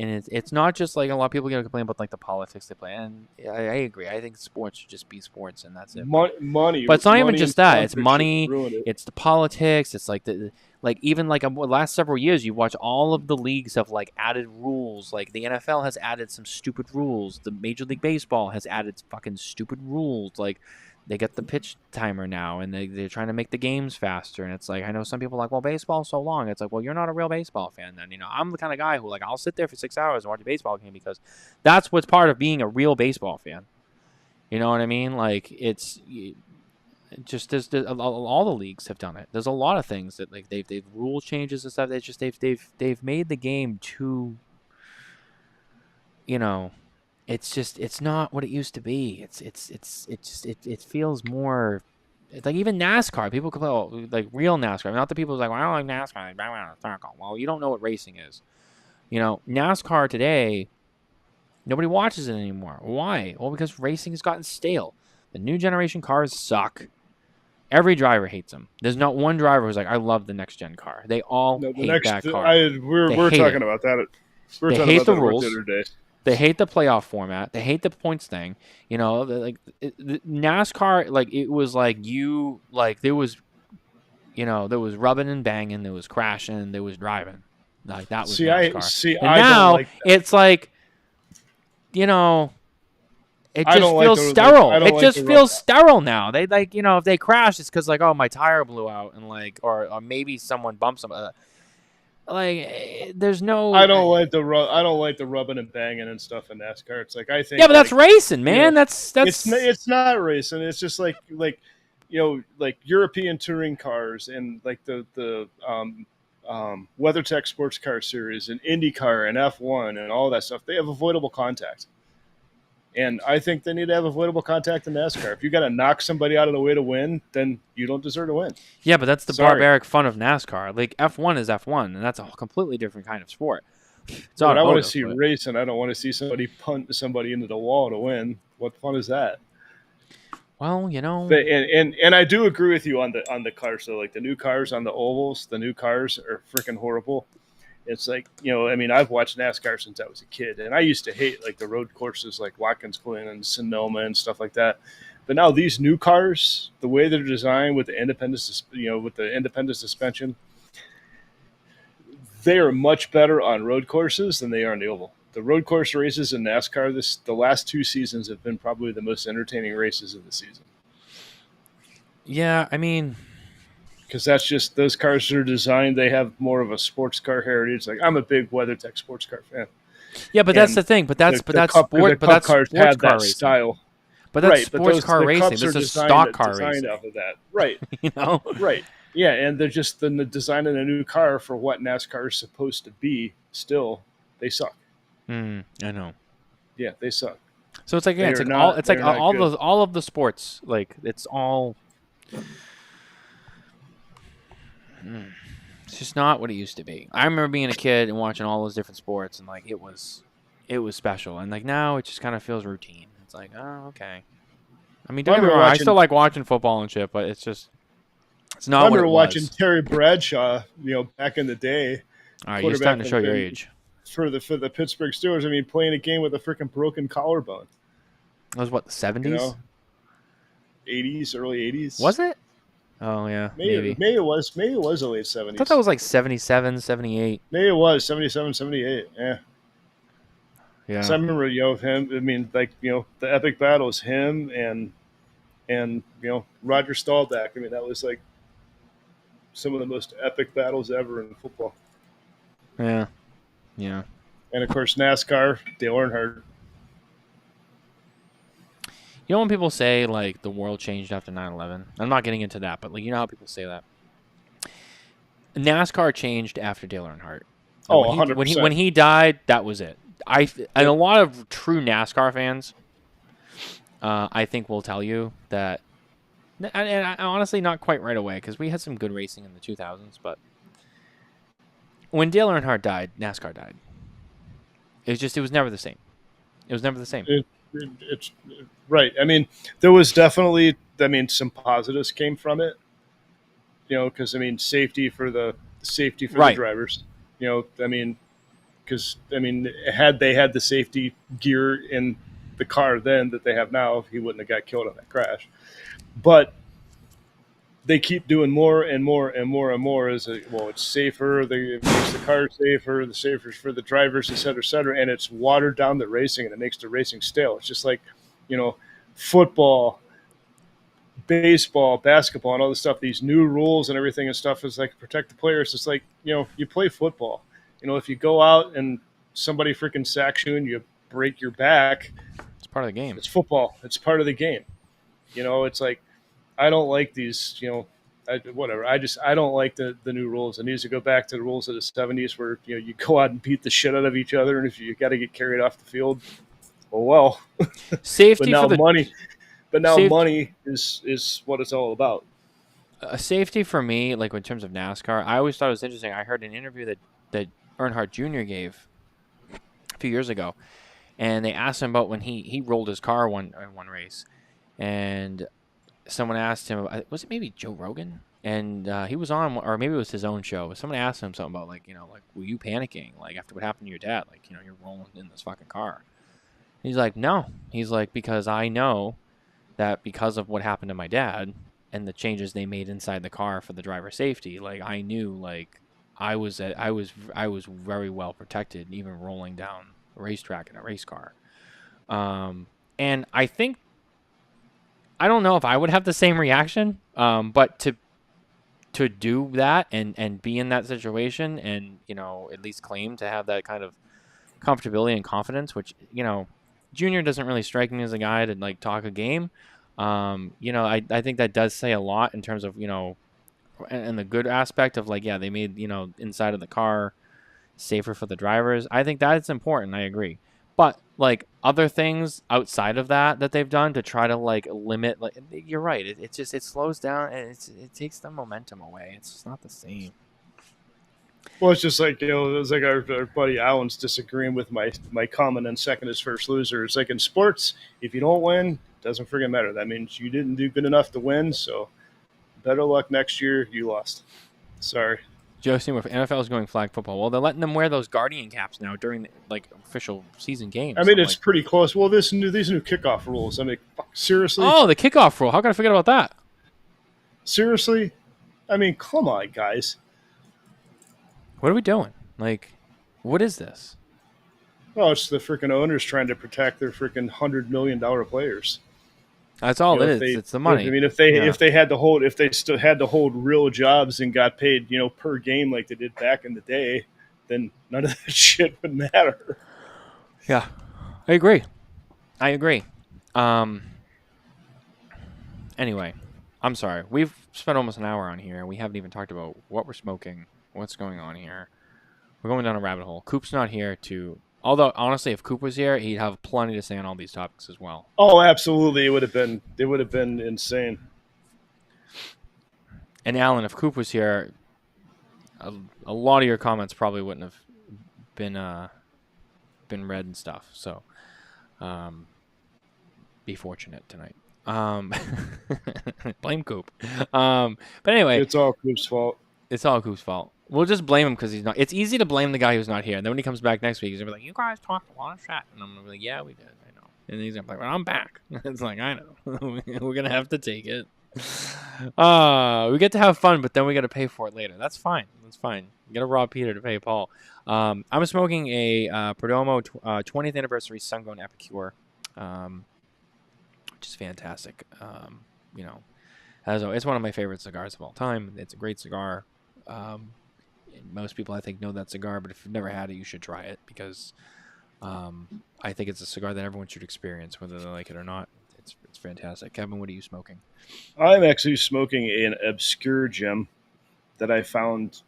not just like a lot of people get to complain about like the politics they play, and I agree. I think sports should just be sports, and that's it.
Money,
but it's not even
money
just
and
that. It's
politics
money.
ruin it.
It's the politics. It's like even like the last several years, you watch all of the leagues have like added rules. Like the NFL has added some stupid rules. The Major League Baseball has added fucking stupid rules. Like they get the pitch timer now, and they're trying to make the games faster. And it's like, I know some people are like, well, baseball's so long. It's like, well, you're not a real baseball fan then. You know, I'm the kind of guy who like I'll sit there for 6 hours and watch a baseball game because that's what's part of being a real baseball fan. You know what I mean? Like it's just there's all the leagues have done it. There's a lot of things that like they've rule changes and stuff. They just they've made the game too. You know, it's not what it used to be. It feels more. It's like even NASCAR. People call like real NASCAR. Not the people who's like, well, I don't like NASCAR. Well, you don't know what racing is. You know, NASCAR today, nobody watches it anymore. Why? Well, because racing has gotten stale. The new generation cars suck. Every driver hates them. There's not one driver who's like, I love the next gen car. They all hate that car.
We're talking about that.
They hate the rules. They hate the playoff format. They hate the points thing. You know, NASCAR, like it was like there was, you know, there was rubbing and banging, there was crashing, there was driving. Like that was NASCAR. And now
don't like that.
it's like, you know, it just feels sterile. It just feels sterile now. They like, you know, if they crash, it's because like, oh, my tire blew out, and like, or maybe someone bumped them. Like, there's no.
I don't like the rubbing and banging and stuff in NASCAR. It's like I think.
Yeah, but that's racing, man.
You know,
that's.
It's not racing. It's just like you know, like European touring cars and like the WeatherTech sports car series and IndyCar and F1 and all that stuff. They have avoidable contact. And I think they need to have avoidable contact in NASCAR. If you got to knock somebody out of the way to win, then you don't deserve to win.
Yeah, but that's the barbaric fun of NASCAR. Like F1 is F1, and that's a completely different kind of sport.
But I want to see racing. I don't want to see somebody punt somebody into the wall to win. What fun is that?
Well, you know,
and I do agree with you on the cars. So like the new cars on the ovals, the new cars are freaking horrible. It's like, you know, I mean, I've watched NASCAR since I was a kid, and I used to hate like the road courses like Watkins Glen and Sonoma and stuff like that. But now these new cars, the way they're designed with the independent suspension, they are much better on road courses than they are on the oval. The road course races in NASCAR, the last 2 seasons have been probably the most entertaining races of the season.
Yeah, I mean,
because that's just those cars are designed. They have more of a sports car heritage. Like I'm a big WeatherTech sports car fan.
Yeah, but that's the thing. But that's
cars
sports
have
car
that
racing.
style.
But that's sports car racing. This is stock car racing.
Off of that, right?
You know,
right? Yeah, and they're just designing a new car for what NASCAR is supposed to be. Still, they suck.
I know.
Yeah, they suck.
So it's like all of the sports. Like it's all. It's just not what it used to be. I remember being a kid and watching all those different sports, and like it was special. And like now, it just kind of feels routine. It's like, oh, okay. I mean, don't get me wrong, I still like watching football and shit, but it's It's
I
not what it
remember watching
was.
Terry Bradshaw, back in the day,
All right, you're
quarterback
starting to show your age.
for the Pittsburgh Steelers. I mean, playing a game with a freaking broken collarbone.
That was what, the
You
70s?
know, 80s, early 80s.
Was it? Oh yeah,
Maybe
maybe.
maybe it was the late
I thought that
70s.
was like 77, 78.
Maybe it was 77, 78. Yeah. So
Yeah.
I remember, him. I mean, like, the epic battles, him and Roger Staubach. I mean, that was like some of the most epic battles ever in football.
Yeah. Yeah.
And of course, NASCAR, Dale Earnhardt.
You know when people say like the world changed after 9/11? I'm not getting into that, but like how people say that. NASCAR changed after Dale Earnhardt.
Oh,
when he
100%.
when he died, that was it. And a lot of true NASCAR fans, I think, will tell you that. And honestly, not quite right away because we had some good racing in the 2000s, but when Dale Earnhardt died, NASCAR died. It was never the same. It was never the same.
It's right. I mean, there was definitely, some positives came from it. Because safety for the
Right.
drivers. Because had they had the safety gear in the car then that they have now, he wouldn't have got killed in that crash. But they keep doing more and more and more and more. It's safer. It makes the car safer. The safer for the drivers, et cetera, et cetera. And it's watered down the racing, and it makes the racing stale. It's just like, football, baseball, basketball, and all this stuff. These new rules and everything and stuff is like protect the players. It's like, you play football. If you go out and somebody freaking sacks you and you break your back,
It's part of the game.
it's football. It's part of the game. It's like, I don't like these, whatever. I don't like the new rules. It needs to go back to the rules of the 70s where, you go out and beat the shit out of each other. And if you got to get carried off the field, well.
Safety
but now
Safety-
money is what it's all about.
Safety for me, like in terms of NASCAR, I always thought it was interesting. I heard an interview that Earnhardt Jr. gave a few years ago, and they asked him about when he rolled his car in one race, and someone asked him, was it maybe Joe Rogan? And he was on, or maybe it was his own show. But someone asked him something about like, were you panicking like after what happened to your dad? Like, you're rolling in this fucking car. He's like, no. He's like, because I know that because of what happened to my dad and the changes they made inside the car for the driver safety, like I knew like I was very well protected, even rolling down a racetrack in a race car. And I don't know if I would have the same reaction, but to do that and be in that situation and at least claim to have that kind of comfortability and confidence, which Junior doesn't really strike me as a guy to like talk a game. I think that does say a lot in terms of and the good aspect of like, yeah, they made inside of the car safer for the drivers. I think that's important. I agree. But like other things outside of that they've done to try to like limit, like you're right. It just slows down and it takes the momentum away. It's just not the same.
Well, it's just like, it's like our buddy Allen's disagreeing with my comment on second is first loser. It's like in sports, if you don't win, it doesn't friggin' matter. That means you didn't do good enough to win. So better luck next year. You lost. Sorry.
Joe Seymour, NFL is going flag football. Well, they're letting them wear those Guardian caps now during the, like official season games.
I mean, it's pretty close. Well, these new kickoff rules. I mean, seriously.
Oh, the kickoff rule. How could I forget about that?
Seriously, I mean, come on, guys.
What are we doing? Like, what is this?
Well, it's the freaking owners trying to protect their freaking $100 million players.
That's all it is. It's the money.
I mean, if they still had to hold real jobs and got paid, per game like they did back in the day, then none of that shit would matter.
Yeah, I agree. Anyway, I'm sorry. We've spent almost an hour on here, and we haven't even talked about what we're smoking, what's going on here. We're going down a rabbit hole. Coop's not here to... Although, honestly, if Coop was here, he'd have plenty to say on all these topics as well.
Oh, absolutely. It would have been insane.
And Alan, if Coop was here, a lot of your comments probably wouldn't have been read and stuff. So, be fortunate tonight. Blame Coop. But anyway,
It's all Coop's fault.
it's all Coop's fault. We'll just blame him because he's not. It's easy to blame the guy who's not here. And then when he comes back next week, he's gonna be like, "You guys talked a lot of shit," and I'm gonna be like, "Yeah, we did. I know." And then he's gonna be like, "Well, I'm back." It's like, I know. We're gonna have to take it. We get to have fun, but then we got to pay for it later. That's fine. That's fine. You gotta rob Peter to pay Paul. I'm smoking a Perdomo 20th anniversary Sungrown Epicure, which is fantastic. You know, it's one of my favorite cigars of all time. It's a great cigar. Most people, I think, know that cigar, but if you've never had it, you should try it because I think it's a cigar that everyone should experience, whether they like it or not. It's fantastic. Kevin, what are you smoking?
I'm actually smoking an obscure gem that I found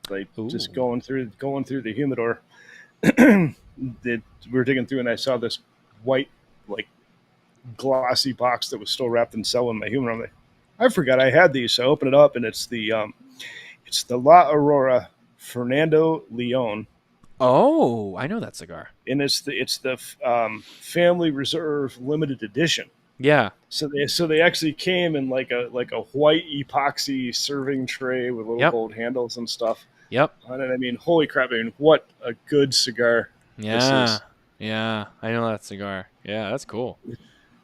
just going through the humidor. We were digging through, and I saw this white, glossy box that was still wrapped in cell in my humidor. I'm like, I forgot I had these. So I open it up, and it's the La Aurora Fernando Leon.
Oh, I know that cigar.
And it's the Family Reserve limited edition.
Yeah.
So they actually came in like a white epoxy serving tray with little gold handles and stuff.
Yep.
And I mean, holy crap! I mean, what a good cigar!
Yeah.
This is.
Yeah. I know that cigar. Yeah, that's cool.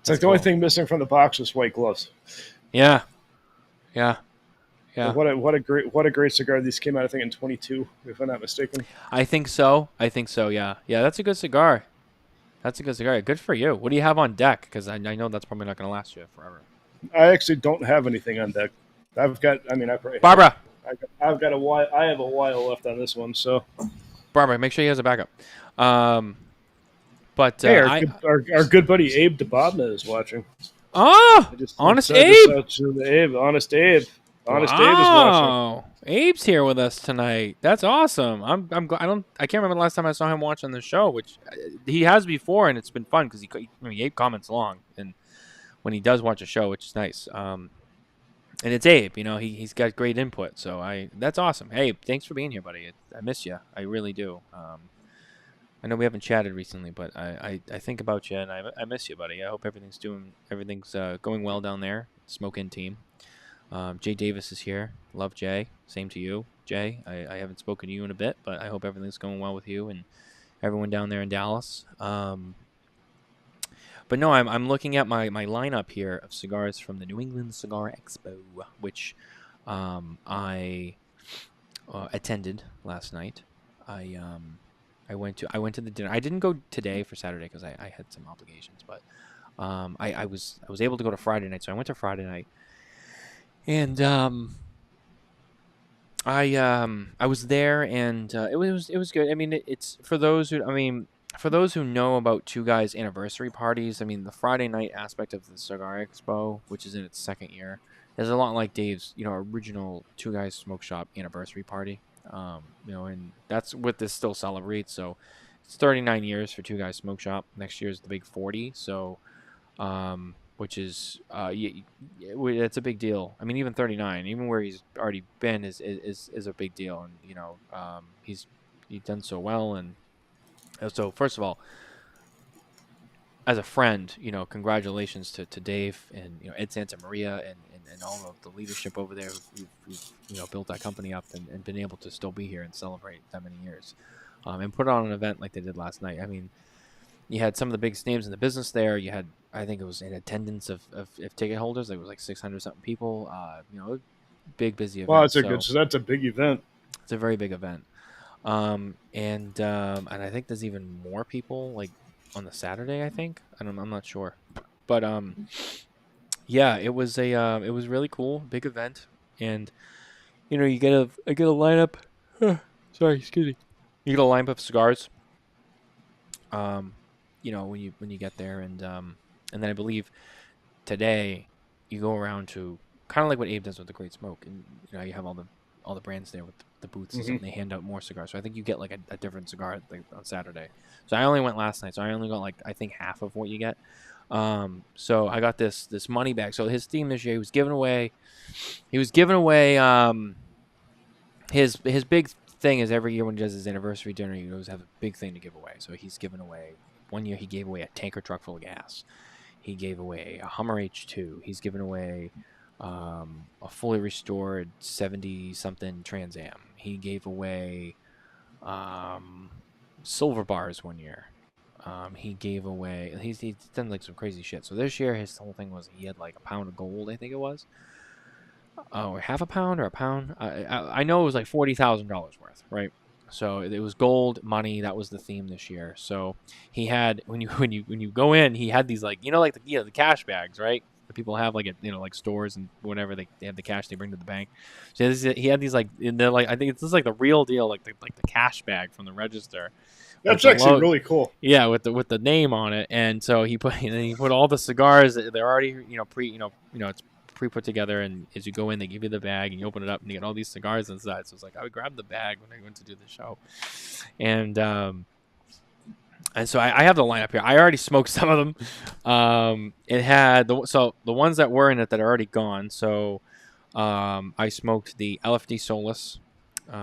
It's like the only thing missing from the box was white gloves.
Yeah. Yeah. Yeah.
But what a great cigar! These came out, I think, in 22, if I'm not mistaken.
I think so. Yeah. Yeah, that's a good cigar. Good for you. What do you have on deck? Because I know that's probably not going to last you forever.
I actually don't have anything on deck. I've got. I mean, I probably.
Barbara.
I've got a while. I have a while left on this one. So.
Barbara, make sure he has a backup. But
hey, our good buddy Abe DeBobna is watching.
Oh, Honest Abe.
Honest Abe. Honest Abe is watching.
Abe's here with us tonight. That's awesome. I can't remember the last time I saw him watching the show, which he has before, and it's been fun because Abe comments along, and when he does watch a show, which is nice. And it's Abe. You know, he's got great input, so that's awesome. Hey, thanks for being here, buddy. I miss you. I really do. I know we haven't chatted recently, but I think about you, and I miss you, buddy. I hope everything's going well down there. Smoke In team. Jay Davis is here. Love Jay. Same to you, Jay. I haven't spoken to you in a bit, but I hope everything's going well with you and everyone down there in Dallas. But no, I'm looking at my lineup here of cigars from the New England Cigar Expo, which I attended last night. I went to the dinner. I didn't go today for Saturday because I had some obligations, but I was able to go to Friday night, so I went to Friday night. And I was there, and it was good. I mean, it's for those who know about Two Guys anniversary parties. I mean, the Friday night aspect of the Cigar Expo, which is in its second year, is a lot like Dave's original Two Guys Smoke Shop anniversary party. And that's what this still celebrates. So it's 39 years for Two Guys Smoke Shop. Next year is the big 40. So. Which is it's a big deal. I mean, even 39, even where he's already been, is a big deal. And he's done so well. And so, first of all, as a friend, congratulations to Dave and Ed Santa Maria and all of the leadership over there who've built that company up and been able to still be here and celebrate that many years, and put on an event like they did last night. I mean. You had some of the biggest names in the business there. You had, I think it was in attendance of ticket holders. It was like 600 something people. Big busy event.
Wow, so that's a big event.
It's a very big event. And I think there's even more people like on the Saturday. I think I'm not sure, but yeah, it was really cool, big event, and you get a lineup. Sorry, excuse me. You get a lineup of cigars. When you get there, and then I believe today you go around to kind of like what Abe does with the Great Smoke, and you have all the brands there with the booths and stuff, and they hand out more cigars. So I think you get like a different cigar on Saturday. So I only went last night, so I only got I think half of what you get. So I got this money bag. So his theme this year, he was giving away his big thing is every year when he does his anniversary dinner, he always have a big thing to give away. So he's given away. One year he gave away a tanker truck full of gas. He gave away a Hummer H2. He's given away a fully restored 70-something Trans Am. He gave away silver bars one year. He gave away. He's done like some crazy shit. So this year his whole thing was he had like a pound of gold, I think it was, or half a pound or a pound. I know it was like $40,000 worth, right? So it was gold money. That was the theme this year. So he had when you go in, he had these like like the cash bags, right? That people have like at like stores and whatever they have the cash they bring to the bank. So he had these like they're like I think it's just like the real deal like the cash bag from the register.
That's actually really cool.
Yeah, with the name on it, and so he put all the cigars. They're already it's pre-put together, and as you go in, they give you the bag, and you open it up, and you get all these cigars inside. So it's like I would grab the bag when I went to do the show, and so I have the lineup here. I already smoked some of them. It had the ones that were in it that are already gone. So I smoked the LFD Solus.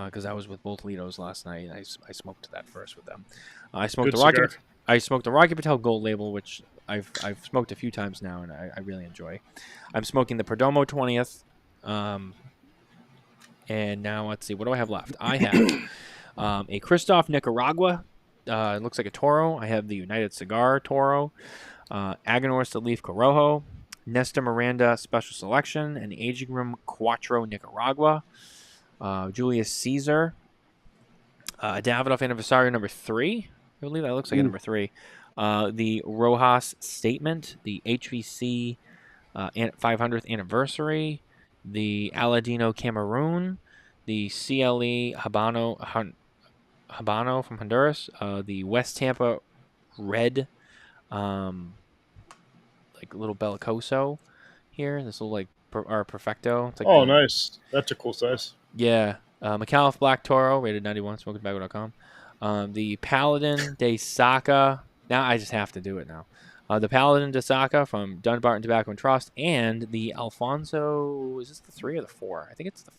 Because I was with both Litos last night. I smoked that first with them. I smoked the Rocky Patel Gold Label, which I've smoked a few times now, and I really enjoy. I'm smoking the Perdomo 20th. And now let's see, what do I have left? I have a Christoph Nicaragua. It looks like a Toro. I have the United Cigar Toro, Aganorsa the Leaf Corojo, Nesta Miranda Special Selection, and Aging Room Quattro Nicaragua. Julius Caesar, Davidoff Anniversario number 3. I believe that looks like a number 3. The Rojas Statement, the HVC 500th Anniversary, the Aladino Cameroon, the CLE Habano from Honduras, the West Tampa Red, like little Bellicoso here. This little like our Perfecto. It's like
nice. That's a cool size.
Yeah. McAuliffe Black Toro, rated 91, smokingtobacco.com. The Paladin de Saka. Now I just have to do it now. The Paladin de Saka from Dunbarton Tobacco and Trust, and the Alfonso. Is this the 3 or the 4? I think it's the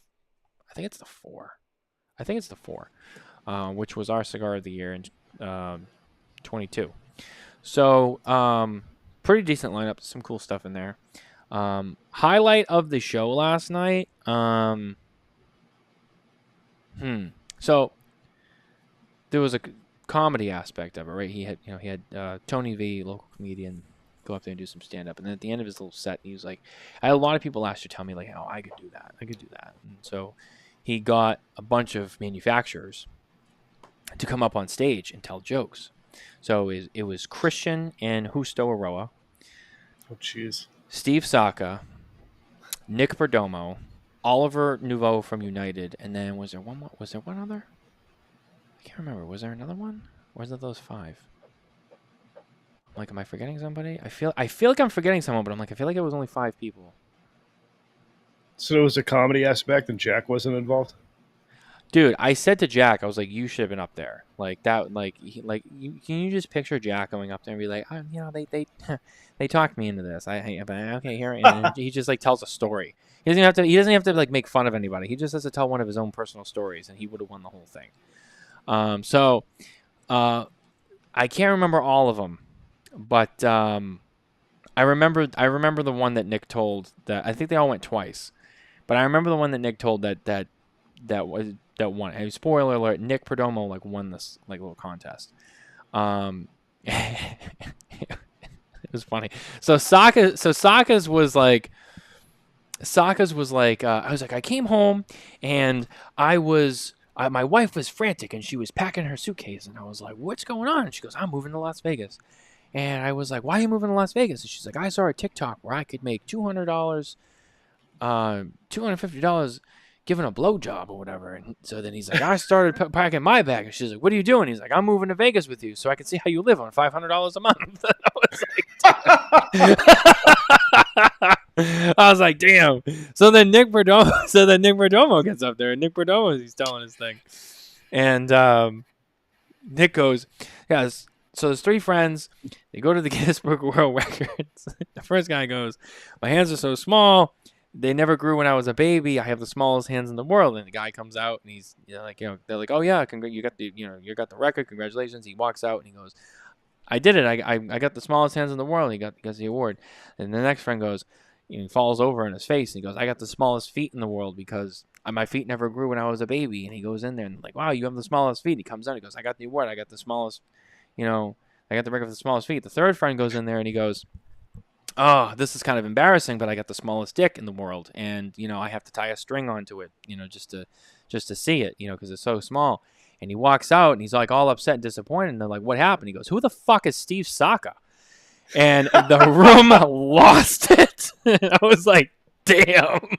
4. I think it's the 4, which was our cigar of the year in 22. So pretty decent lineup. Some cool stuff in there. Highlight of the show last night. So there was a comedy aspect of it, right? He had Tony V, local comedian, go up there and do some stand up, and then at the end of his little set, he was like, I had a lot of people last year tell me like, oh, I could do that, and so he got a bunch of manufacturers to come up on stage and tell jokes. So it was Christian and Justo Aroa.
Oh, jeez.
Steve Saka, Nick Perdomo, Oliver Nouveau from United, and then was there one more? Was there one other? I can't remember. Was there another one? Or was it those 5? Like, am I forgetting somebody? I feel like I'm forgetting someone, but I'm like, I feel like it was only 5 people.
So there was a comedy aspect, and Jack wasn't involved.
Dude, I said to Jack, I was like, you should have been up there. Like that, can you just picture Jack going up there and be like, oh, they talked me into this. Okay, here, and he just like tells a story. He doesn't have to like make fun of anybody. He just has to tell one of his own personal stories, and he would have won the whole thing. So I can't remember all of them, but I remember the one that Nick told. That I think they all went twice, but I remember the one that Nick told that won. Hey, spoiler alert: Nick Perdomo like won this like little contest. It was funny. So Saka's was like. I was like, I came home and my wife was frantic and she was packing her suitcase, and I was like, what's going on? And she goes, I'm moving to Las Vegas. And I was like, why are you moving to Las Vegas? And she's like, I saw a TikTok where I could make $200, $250 giving a blowjob or whatever. And so then he's like, I started packing my bag. And she's like, what are you doing? He's like, I'm moving to Vegas with you so I can see how you live on $500 a month. I was like, damn. So then Nick Perdomo gets up there, and Nick Perdomo, he's telling his thing. And Nick goes, yes. So there's 3 friends. They go to the Guinness Book of World Records. The first guy goes, my hands are so small. They never grew when I was a baby. I have the smallest hands in the world. And the guy comes out, and he's they're like, oh yeah, you got the record. Congratulations. He walks out, and he goes, I did it. I got the smallest hands in the world. He gets the award. And the next friend goes, he falls over in his face. And he goes, I got the smallest feet in the world because my feet never grew when I was a baby. And he goes in there and like, wow, you have the smallest feet. He comes in. He goes, I got the award. I got the smallest, I got the record for the smallest feet. The third friend goes in there and he goes, oh, this is kind of embarrassing, but I got the smallest dick in the world. And, I have to tie a string onto it, just to see it, because it's so small. And he walks out and he's like all upset and disappointed. And they're like, what happened? He goes, who the fuck is Steve Saka? And the room lost it. I was like, damn,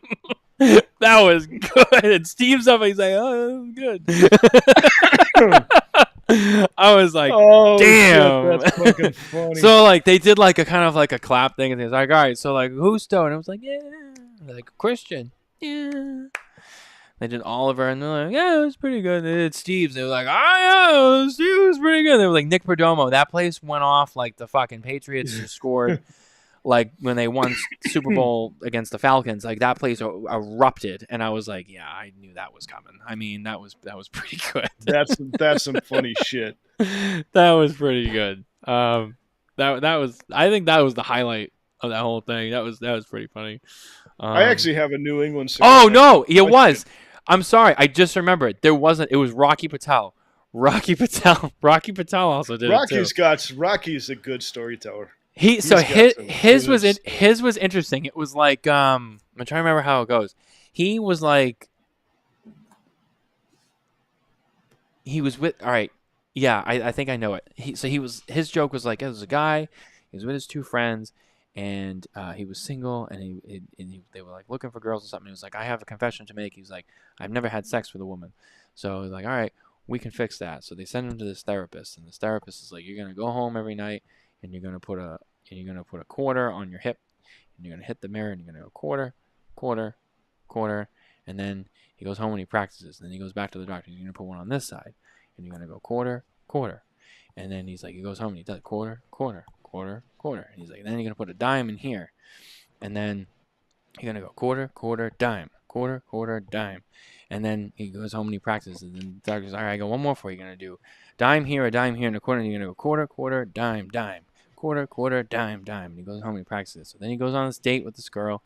that was good. And Steve's up and he's like, oh, that was good. I was like,
Oh,
damn.
shit, that's fucking funny.
So like they did like a kind of like a clap thing and he's like, all right, so like who's Stone? And I was like, yeah. They're like, Christian. Yeah. They did Oliver, and they're like, yeah, it was pretty good. They did Steve's. They were like, oh, yeah, Steve was pretty good. They were like, Nick Perdomo. That place went off like the fucking Patriots just scored, like when they won Super Bowl against the Falcons. Like that place erupted, and I was like, yeah, I knew that was coming. I mean, that was pretty good.
That's some funny shit.
That was pretty good. That was. I think that was the highlight of that whole thing. That was pretty funny.
I actually have a New England.
Oh no, it was. I'm sorry. I just remembered. There wasn't. It was Rocky Patel. Rocky Patel also did it too.
Rocky's a good storyteller.
His was interesting. It was like I'm trying to remember how it goes. He was like he was with. All right, yeah, I think I know it. His joke was like, it was a guy. He was with his two friends. And he was single, and they were like looking for girls or something. He was like, I have a confession to make. He was like, I've never had sex with a woman. So he's like, all right, we can fix that. So they send him to this therapist, and this therapist is like, you're gonna go home every night, and you're gonna put a quarter on your hip, and you're gonna hit the mirror, and you're gonna go quarter, quarter, quarter, and then he goes home and he practices. And then he goes back to the doctor. You're gonna put one on this side, and you're gonna go quarter, quarter, and then he's like, he goes home and he does quarter, quarter. Quarter, quarter. And he's like, then you're going to put a dime in here. And then you're going to go quarter, quarter, dime. Quarter, quarter, dime. And then he goes home and he practices. And then the doctor's like, all right, I got one more for you. You're going to do dime here, a dime here, and a quarter. And you're going to go quarter, quarter, dime, dime. Quarter, quarter, dime, dime. And he goes home and he practices. So then he goes on this date with this girl.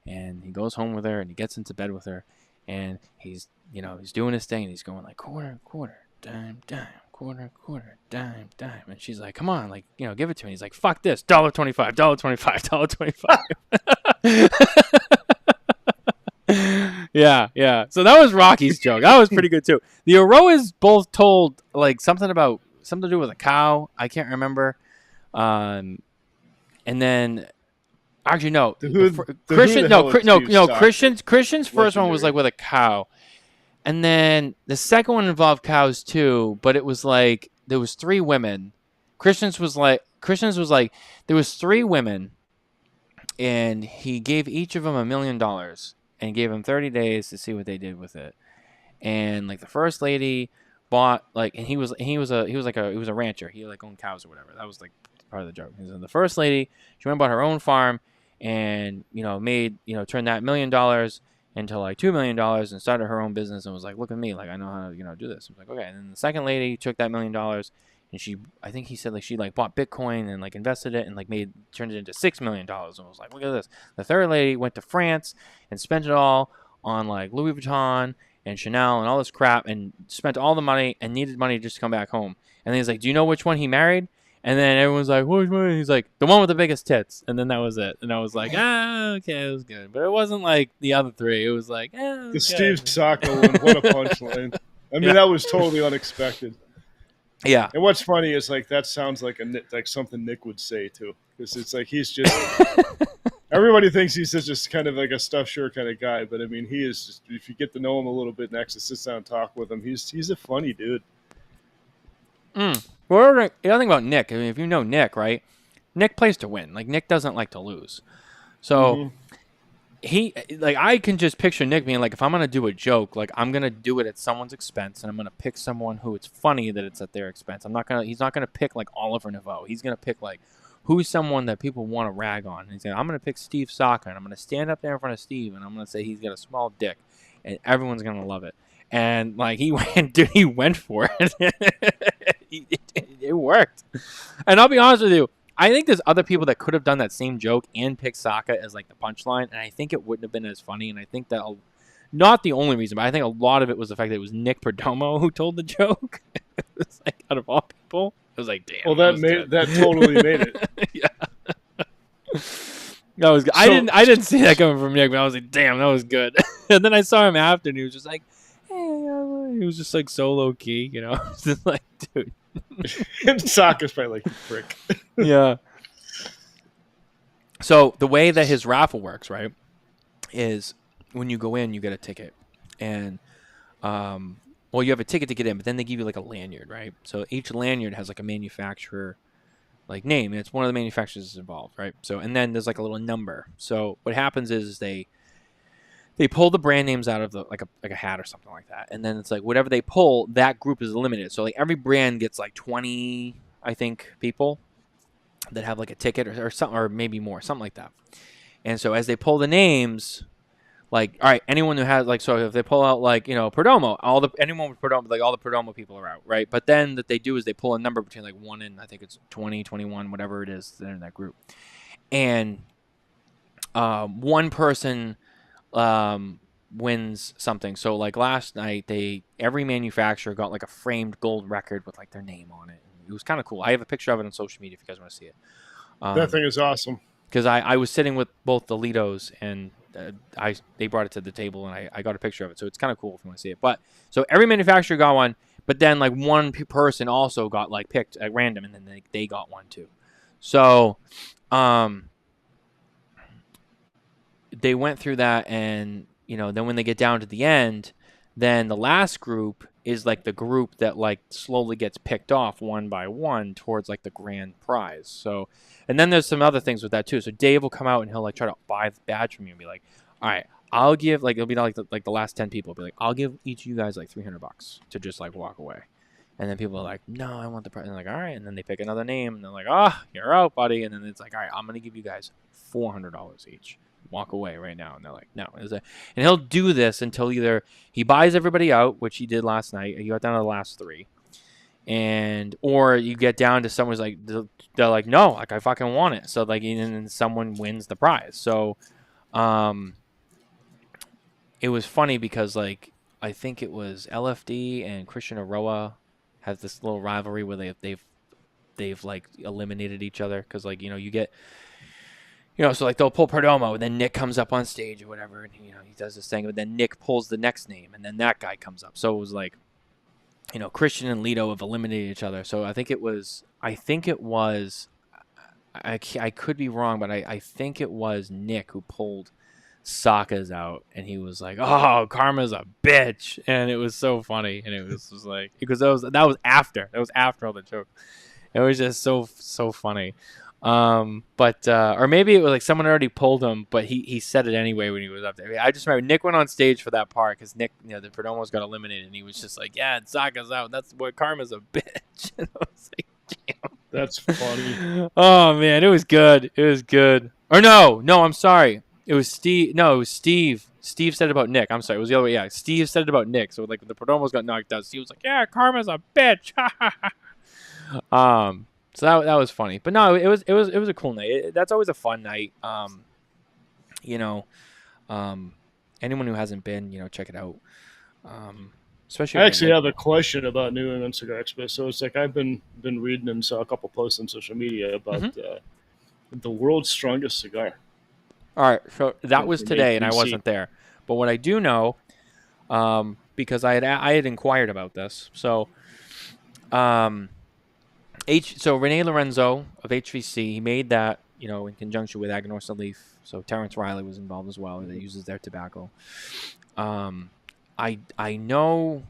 And he goes home with her. And he gets into bed with her. And he's doing his thing. And he's going like quarter, quarter, dime, dime. Quarter, quarter, dime, dime. And she's like, come on, like, give it to me. He's like, fuck this, $1.25, $1.25, $1.25. Yeah. So that was Rocky's joke. That was pretty good too. The Aroas both told like something to do with a cow. I can't remember. And then actually no. Christian's first one was like with a cow. And then the second one involved cows too, but it was like there was three women. Christians was like there was three women, and he gave each of them $1 million and gave them 30 days to see what they did with it. And like the first lady bought like, and he was a rancher. He like owned cows or whatever. That was like part of the joke. And the first lady, she went and bought her own farm, and made turned that $1 million into like $2 million and started her own business and was like, look at me, like I know how to do this. I was like, okay. And then the second lady took that $1 million and I think he said like she like bought Bitcoin and like invested it and like turned it into $6 million and was like, look at this. The third lady went to France and spent it all on like Louis Vuitton and Chanel and all this crap and spent all the money and needed money just to come back home. And then he's like, do you know which one he married? And then everyone's like, which one? He's like, the one with the biggest tits. And then that was it. And I was like, okay, it was good. But it wasn't like the other three. It was like, okay.
The Steve Saka one, what a punchline. I mean, that was totally unexpected.
Yeah.
And what's funny is like that sounds like something Nick would say too. Because it's like he's just everybody thinks he's just kind of like a stuffed shirt kind of guy. But I mean, he is just, if you get to know him a little bit and actually sit down and talk with him, he's a funny dude.
Well, the other thing about Nick, I mean, if you know Nick, right? Nick plays to win. Like Nick doesn't like to lose. So he, like, I can just picture Nick being like, if I'm gonna do a joke, like I'm gonna do it at someone's expense, and I'm gonna pick someone who it's funny that it's at their expense. He's not gonna pick like Oliver Naveau. He's gonna pick like who's someone that people want to rag on. And I'm gonna pick Steve Saka, and I'm gonna stand up there in front of Steve, and I'm gonna say he's got a small dick, and everyone's gonna love it. And like he went for it. it worked. And I'll be honest with you, I think there's other people that could have done that same joke and picked Saka as like the punchline, and I think it wouldn't have been as funny. And I think that not the only reason, but I think a lot of it was the fact that it was Nick Perdomo who told the joke. It was like out of all people, it was like, damn.
Well, that totally made it.
Yeah. That was good. I didn't see that coming from Nick, but I was like, damn, that was good. And then I saw him after, and he was just like, hey, he was just like so low key, you know. Just like, dude.
And Saka's probably like, frick.
Yeah. So the way that his raffle works, right, is when you go in, you get a ticket, and well, you have a ticket to get in, but then they give you like a lanyard, right? So each lanyard has like a manufacturer like name, and it's one of the manufacturers involved, right? So and then there's like a little number. So what happens is they pull the brand names out of the like a hat or something like that, and then it's like whatever they pull, that group is limited. So like every brand gets like 20, I think, people that have like a ticket or something, or maybe more, something like that. And so as they pull the names, like, all right, anyone who has like, so if they pull out like, you know, Perdomo, anyone with Perdomo, like all the Perdomo people are out, right? But then that they do is they pull a number between like 1 and I think it's 20, 21, whatever it is that are in that group. And one person wins something. So like last night, every manufacturer got like a framed gold record with like their name on it. It was kind of cool. I have a picture of it on social media if you guys want to see it.
That thing is awesome.
Because I was sitting with both the Litos and they brought it to the table and I got a picture of it. So it's kind of cool if you want to see it. But so every manufacturer got one, but then like one person also got like picked at random, and then they got one too. So they went through that, and you know, then when they get down to the end, then the last group is like the group that like slowly gets picked off one by one towards like the grand prize. So, and then there's some other things with that too. So Dave will come out and he'll like try to buy the badge from you and be like, all right, I'll give like, it'll be like the last 10 people. It'll be like, I'll give each of you guys like $300 to just like walk away. And then people are like, no, I want the prize. And they're like, all right. And then they pick another name and they're like, oh, you're out, buddy. And then it's like, all right, I'm going to give you guys $400 each. Walk away right now. And they're like, no. And he'll do this until either he buys everybody out, which he did last night. He got down to the last 3. Or you get down to someone's like, they're like, no, like I fucking want it. So like, and then someone wins the prize. So, it was funny because like, I think it was LFD and Christian Aroa have this little rivalry where they've like eliminated each other. Cause like, you know, you get, you know, so like they'll pull Perdomo, and then Nick comes up on stage or whatever, and you know he does this thing, but then Nick pulls the next name, and then that guy comes up. So it was like, you know, Christian and Lito have eliminated each other. So I think it was, I could be wrong, but I think it was Nick who pulled Saka's out, and he was like, "Oh, Karma's a bitch," and it was so funny, and it was just like because that was after all the joke. It was just so funny. Or maybe it was like someone already pulled him, but he said it anyway when he was up there. I just remember Nick went on stage for that part because Nick, you know, the Perdomos got eliminated, and he was just like, yeah, Saka's out. That's what Karma's a bitch. And I was like, damn.
That's funny.
Oh man, it was good. It was good. Or no, I'm sorry. It was Steve. No, it was Steve. Steve said it about Nick. I'm sorry. It was the other way. Yeah, Steve said it about Nick. So like the Perdomos got knocked out, Steve was like, yeah, Karma's a bitch. So that was funny, but no, it was a cool night. That's always a fun night. You know, anyone who hasn't been, you know, check it out. Especially.
I actually have a question about New England Cigar Expo. So it's like I've been reading and saw a couple posts on social media about the world's strongest cigar.
All right, so that was today, and I wasn't there. But what I do know, because I had inquired about this, so. So Rene Lorenzo of HVC, he made that, you know, in conjunction with Aganorsa Leaf. So Terrence Riley was involved as well. That uses their tobacco. I know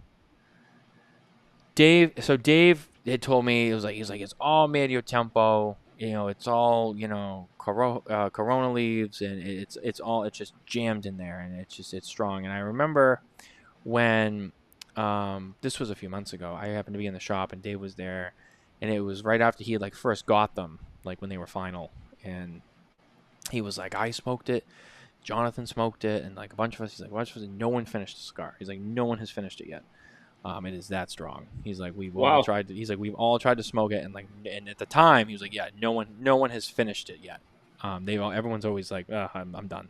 Dave. So Dave had told me he's like it's all Medio Tempo. You know, it's all, you know, Corona leaves, and it's just jammed in there, and it's strong. And I remember when this was a few months ago. I happened to be in the shop, and Dave was there. And it was right after he had like first got them, like when they were final. And he was like, I smoked it, Jonathan smoked it, and like a bunch of us, no one finished the cigar. He's like, no one has finished it yet. It is that strong. He's like, we've
Wow.
all tried to. He's like, we've all tried to smoke it, and at the time, he was like, yeah, no one has finished it yet. Everyone's always like, I'm done.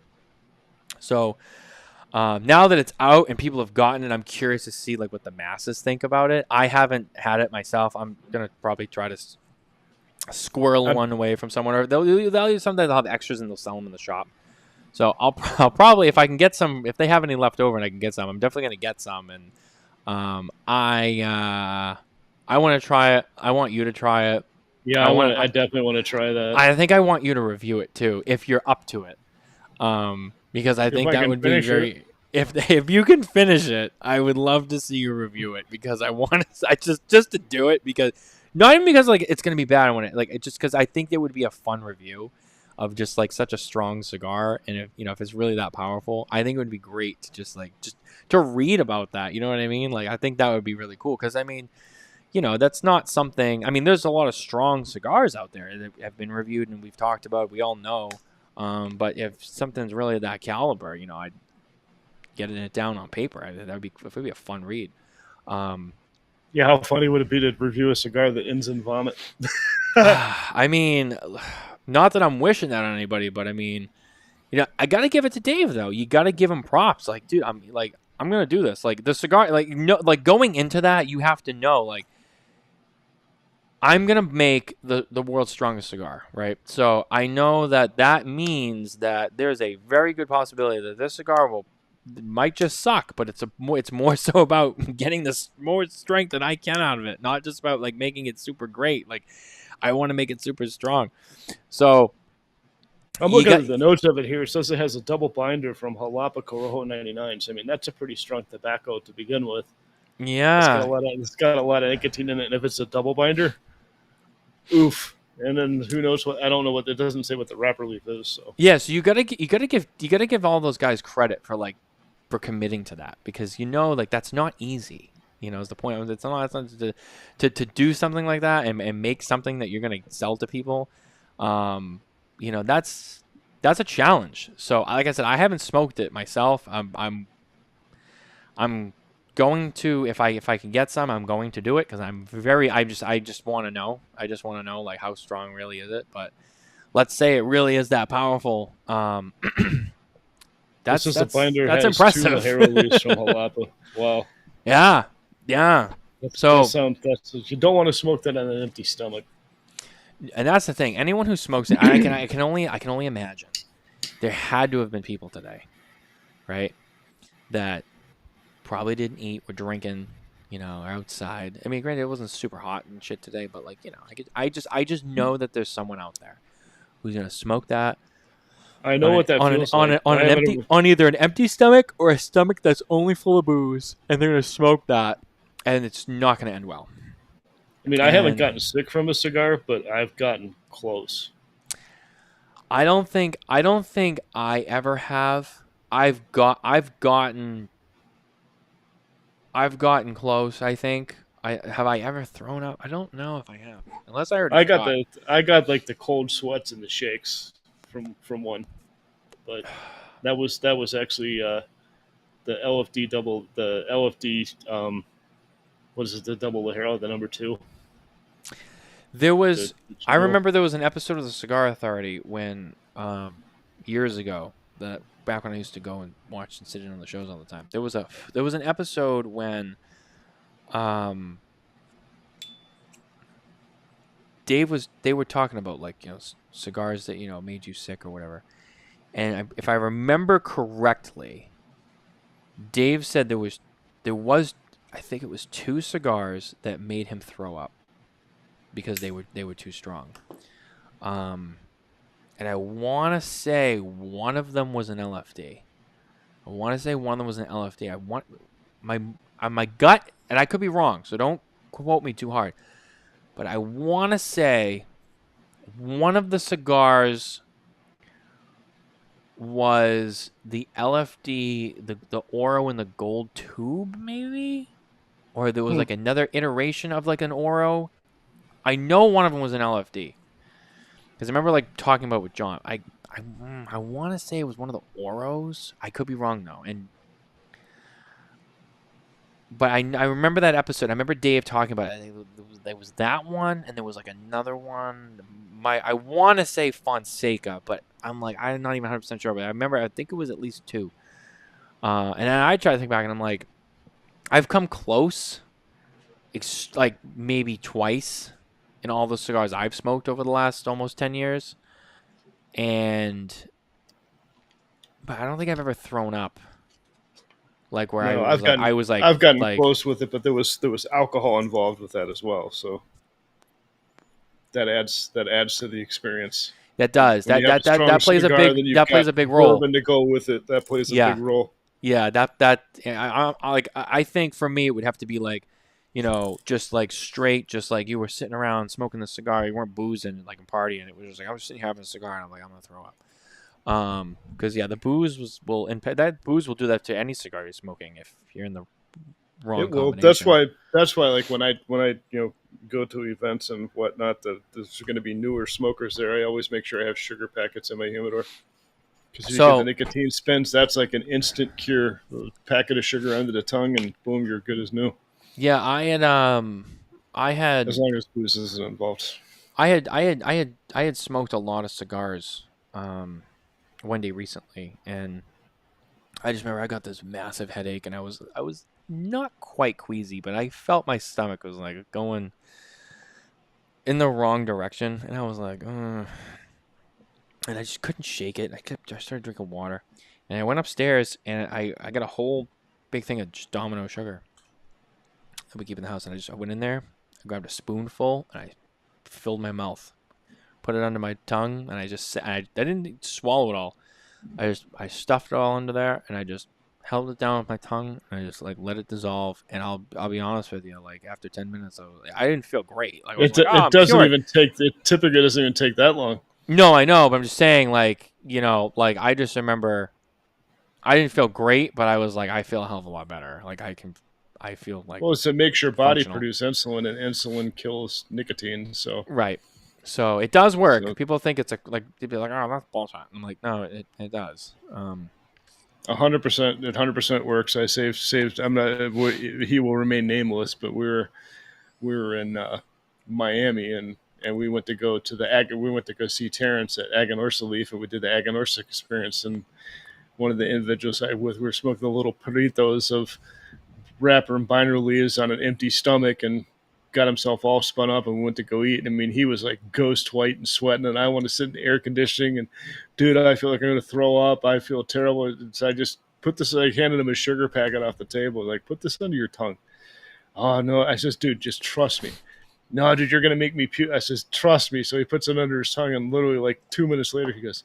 So now that it's out and people have gotten it, I'm curious to see like what the masses think about it. I haven't had it myself. I'm gonna probably try to squirrel one away from someone, or they'll sometimes they'll have extras and they'll sell them in the shop. So I'll probably, if I can get some, if they have any left over and I can get some, I'm definitely gonna get some. And I want to try it. I want you to try it.
Yeah, I definitely want to try that.
I think I want you to review it too, if you're up to it. Because I think that would be very. If you can finish it, I would love to see you review it, because I want to. I just to do it, because not even because like it's gonna be bad. I want it like just because I think it would be a fun review of just like such a strong cigar, and if it's really that powerful, I think it would be great to just to read about that. You know what I mean? Like I think that would be really cool, because I mean, that's not something. I mean, there's a lot of strong cigars out there that have been reviewed and we've talked about. We all know. But if something's really that caliber, I'd get it down on paper. It would be a fun read.
Yeah, how funny would it be to review a cigar that ends in vomit?
I mean, not that I'm wishing that on anybody, but I mean, I got to give it to Dave though. You got to give him props. Like, dude, I'm going to do this. Like the cigar, like going into that, you have to know, like, I'm going to make the world's strongest cigar, right? So I know that means that there's a very good possibility that this cigar might just suck, but it's more so about getting this more strength than I can out of it, not just about like making it super great. Like I want to make it super strong. So
I'm looking at the notes of it here. It says it has a double binder from Jalapa Corojo 99. So I mean, that's a pretty strong tobacco to begin with.
Yeah,
it's got a lot of nicotine in it, and if it's a double binder, oof. And then who knows what? I don't know what. It doesn't say what the wrapper leaf is. So
yeah, so you gotta give all those guys credit for committing to that, because like that's not easy. Is the point. It's not to do something like that and make something that you're gonna sell to people. That's a challenge. So like I said, I haven't smoked it myself. I'm going to, if I can get some, I'm going to do it, because I just want to know. I just want to know like how strong really is it. But let's say it really is that powerful. That's impressive.
2 Hero leaves from Jalapa. Wow.
Yeah.
You don't want to smoke that on an empty stomach.
And that's the thing. Anyone who smokes it, I can only imagine. There had to have been people today, right, that probably didn't eat or drinking, outside. I mean, granted, it wasn't super hot and shit today, but like, I just know that there's someone out there who's gonna smoke that.
I know what that feels like.
On either an empty stomach or a stomach that's only full of booze, and they're gonna smoke that, and it's not gonna end well.
I mean, I haven't gotten sick from a cigar, but I've gotten close.
I don't think I ever have. I've gotten close. I think. Have I ever thrown up? I don't know if I have. Unless I already.
I got like the cold sweats and the shakes from one, but that was actually the LFD double. The LFD what is it? The double Ligero, the number 2.
There was. I remember there was an episode of the Cigar Authority when years ago, that back when I used to go and watch and sit in on the shows all the time. There was an episode when they were talking about like, cigars that, made you sick or whatever. And if I remember correctly, Dave said there was I think it was 2 cigars that made him throw up because they were too strong. And I want to say one of them was an LFD. I want my gut, and I could be wrong, so don't quote me too hard. But I want to say one of the cigars was the LFD, the Oro in the gold tube, maybe? Or there was like another iteration of like an Oro. I know one of them was an LFD. Because I remember like talking about it with John. I want to say it was one of the Oros. I could be wrong though. And but I remember that episode. I remember Dave talking about it. There was that one, and there was like another one. I want to say Fonseca, but I'm not even 100% sure. But I think it was at least two. And then I try to think back, and I'm like, I've come close, like maybe twice in all the cigars I've smoked over the last almost 10 years. But I don't think I've ever thrown up. Like where
No,
I was like,
I've gotten
like
close with it, but there was alcohol involved with that as well, so that adds to the experience.
that does
When you have
that plays
cigar, then you've
plays
got
a big role.
bourbon to go with it. That plays a
Yeah.
big role.
Yeah, I think for me it would have to be like, just like straight, just like you were sitting around smoking the cigar, you weren't boozing like and partying. It was just like I was sitting here having a cigar, and I'm like, I'm gonna throw up. Because the booze will impact that. Booze will do that to any cigar you're smoking if you're in the wrong combination.
That's why like when I go to events and whatnot, there's going to be newer smokers there. I always make sure I have sugar packets in my humidor. Because you get the nicotine spins, that's like an instant cure. A packet of sugar under the tongue, and boom, you're good as new.
Yeah, I had
as long as booze isn't involved.
I had smoked a lot of cigars one day recently, and I just remember I got this massive headache, and I was not quite queasy, but I felt my stomach was like going in the wrong direction, and I was like, and I just couldn't shake it. I started drinking water, and I went upstairs, and I got a whole big thing of just Domino sugar that we keep in the house, and I went in there, I grabbed a spoonful, and I filled my mouth, put it under my tongue, and I didn't swallow it all. I stuffed it all under there, and I just held it down with my tongue, and I just like let it dissolve. And I'll be honest with you, like after 10 minutes, I didn't feel great. Like,
it typically doesn't even take that long.
No, I know, but I'm just saying, like, like I just remember I didn't feel great, but I was like, I feel a hell of a lot better. Like I feel like,
well, it's to make your body
functional.
produce insulin, and insulin kills nicotine. So
right. So it does work.
So,
people think it's they'd be like, oh, that's bullshit. I'm like, no, it does.
100%, it 100% works. I saved. I'm not. He will remain nameless, but we were in Miami, and we went to go to we went to go see Terrence at Aganorsa Leaf, and we did the Aganorsa experience. And one of the individuals we were smoking the little palitos of wrapper and binder leaves on an empty stomach, and got himself all spun up, and went to go eat. I mean, he was like ghost white and sweating, and I want to sit in the air conditioning, and dude, I feel like I'm going to throw up. I feel terrible. So I just handed him a sugar packet off the table. Like, put this under your tongue. Oh no. I says, dude, just trust me. No, dude, you're going to make me puke. I says, trust me. So he puts it under his tongue, and literally like 2 minutes later, he goes,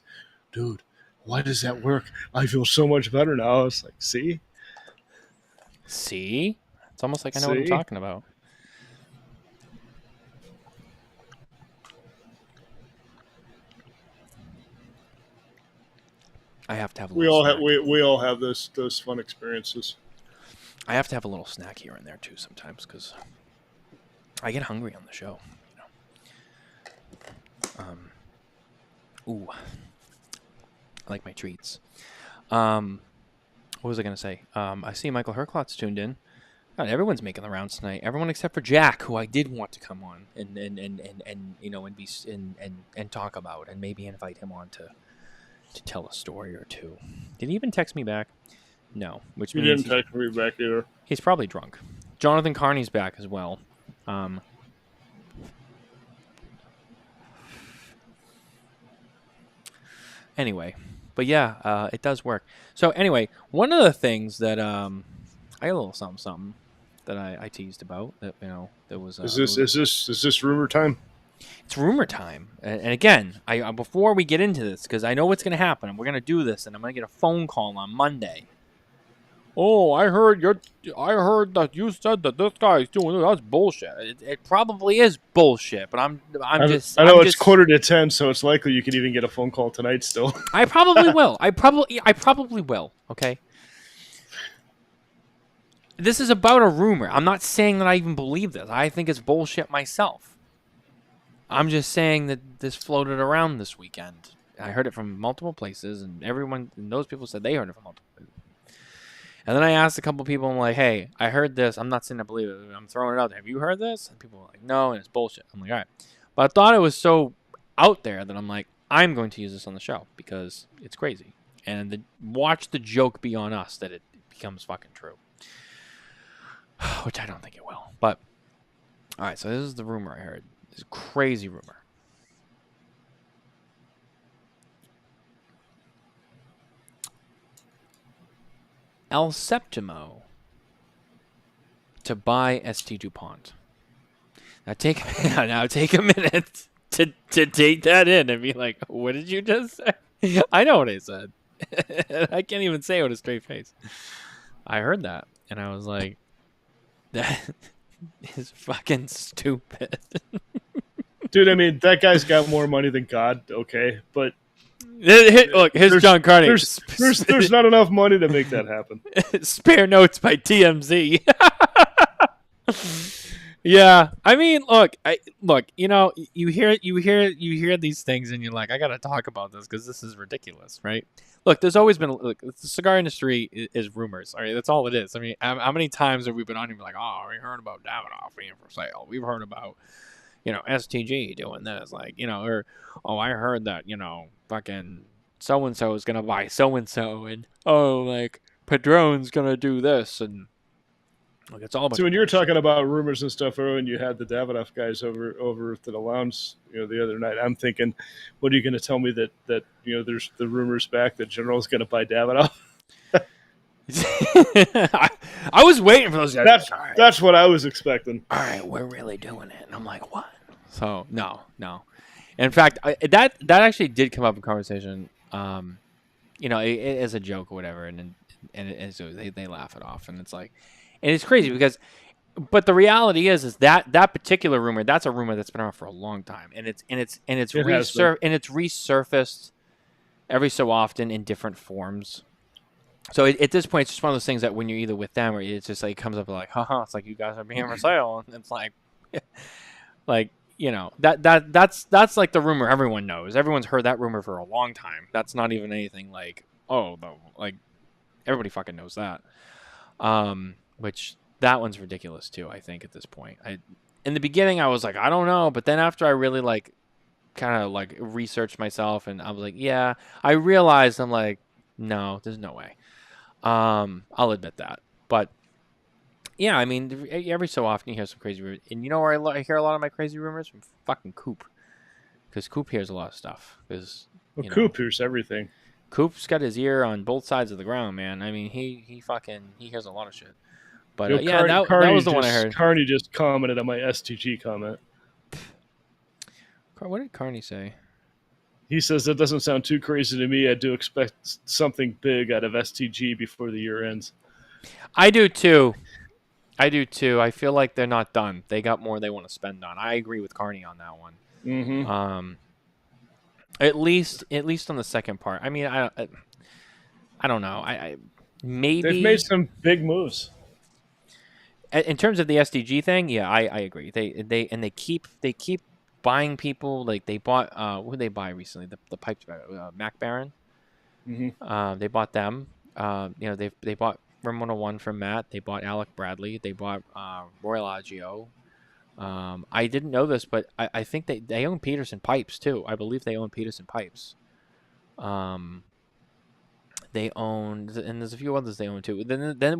dude, why does that work? I feel so much better now. I was like, see?
It's almost like I know what I'm talking about. I have to have.
We all have those fun experiences.
I have to have a little snack here and there too sometimes because I get hungry on the show. Ooh, I like my treats. What was I gonna say? I see Michael Herklot's tuned in. God, everyone's making the rounds tonight. Everyone except for Jack, who I did want to come on and talk about, and maybe invite him on to tell a story or two. Did he even text me back? No. Which
he
means
didn't text me back either.
He's probably drunk. Jonathan Carney's back as well. Anyway, but yeah, it does work. So anyway, one of the things that I got a little something that I teased about that there was.
Is this rumor time?
It's rumor time, and again, I before we get into this, because I know what's going to happen, and we're going to do this, and I'm going to get a phone call on Monday. Oh, I heard that you said that this guy's doing it. That's bullshit. It probably is bullshit, but I know it's
9:45, so it's likely you could even get a phone call tonight still.
I probably will. I probably will. Okay. This is about a rumor. I'm not saying that I even believe this. I think it's bullshit myself. I'm just saying that this floated around this weekend. I heard it from multiple places, and those people said they heard it from multiple places. And then I asked a couple people, I'm like, hey, I heard this. I'm not saying I believe it. I'm throwing it out there. Have you heard this? And people were like, no, and it's bullshit. I'm like, all right. But I thought it was so out there that I'm like, I'm going to use this on the show because it's crazy. And watch the joke be on us that it becomes fucking true. Which I don't think it will. But, all right, so this is the rumor I heard. This crazy rumor. El Septimo to buy ST Dupont. Now take a minute to take that in and be like, what did you just say? I know what I said. I can't even say it with a straight face. I heard that and I was like, that is fucking stupid.
Dude, I mean, that guy's got more money than God, okay? But
look, here's John Carney.
There's not enough money to make that happen.
Spare notes by TMZ. Yeah, I mean, look, you know, you hear these things, and you're like, I gotta talk about this because this is ridiculous, right? Look, there's always been the cigar industry is rumors. All right, that's all it is. I mean, how many times have we been on here like, oh, we heard about Davidoff being for sale. We've heard about, you know, STG doing this, like, you know, or oh, I heard that, you know, fucking so and so is gonna buy so and so, and oh, like Padron's gonna do this, and like it's all about.
So when you were talking about rumors and stuff, and you had the Davidoff guys over to the lounge, you know, the other night, I'm thinking, what are you going to tell me that you know, there's the rumors back that General's going to buy Davidoff?
I was waiting for those guys.
That's what I was expecting.
All right, we're really doing it, and I'm like, what? So no. In fact, that actually did come up in conversation. You know, as a joke or whatever, and so they laugh it off, and it's like. And it's crazy because, but the reality is that particular rumor, that's a rumor that's been around for a long time, and it's resurfaced every so often in different forms. So at this point, it's just one of those things that when you're either with them or it's just like it comes up like, haha, it's like you guys are being for sale, and it's like, like you know that's like the rumor everyone knows. Everyone's heard that rumor for a long time. That's not even anything like like everybody fucking knows that. Which that one's ridiculous too, I think, at this point. In the beginning I was like, I don't know, but then after I really like kind of like researched myself and I was like, yeah, I realized I'm like, no, there's no way. I'll admit that. But yeah, I mean, every so often you hear some crazy rumors. And you know where I hear a lot of my crazy rumors? From fucking Coop. Because Coop hears a lot of stuff.
Coop hears everything.
Coop's got his ear on both sides of the ground, man. I mean, he hears a lot of shit. But yeah, that was the one I heard.
Carney just commented on my STG comment.
What did Carney say?
He says, that doesn't sound too crazy to me. I do expect something big out of STG before the year ends.
I do too. I feel like they're not done. They got more they want to spend on. I agree with Carney on that one.
Mm-hmm.
At least on the second part. I mean, I don't know. I maybe
they've made some big moves.
In terms of the SDG thing, yeah, I agree. They keep buying people. Like they bought who did they buy recently? The pipe Mac Baron.
Mm-hmm.
They bought them. You know, they bought Rim 101 from Matt. They bought Alec Bradley. They bought Royal Agio. I didn't know this, but I think they own Peterson Pipes too. I believe they own Peterson Pipes. They owned, and there's a few others they own too. Then there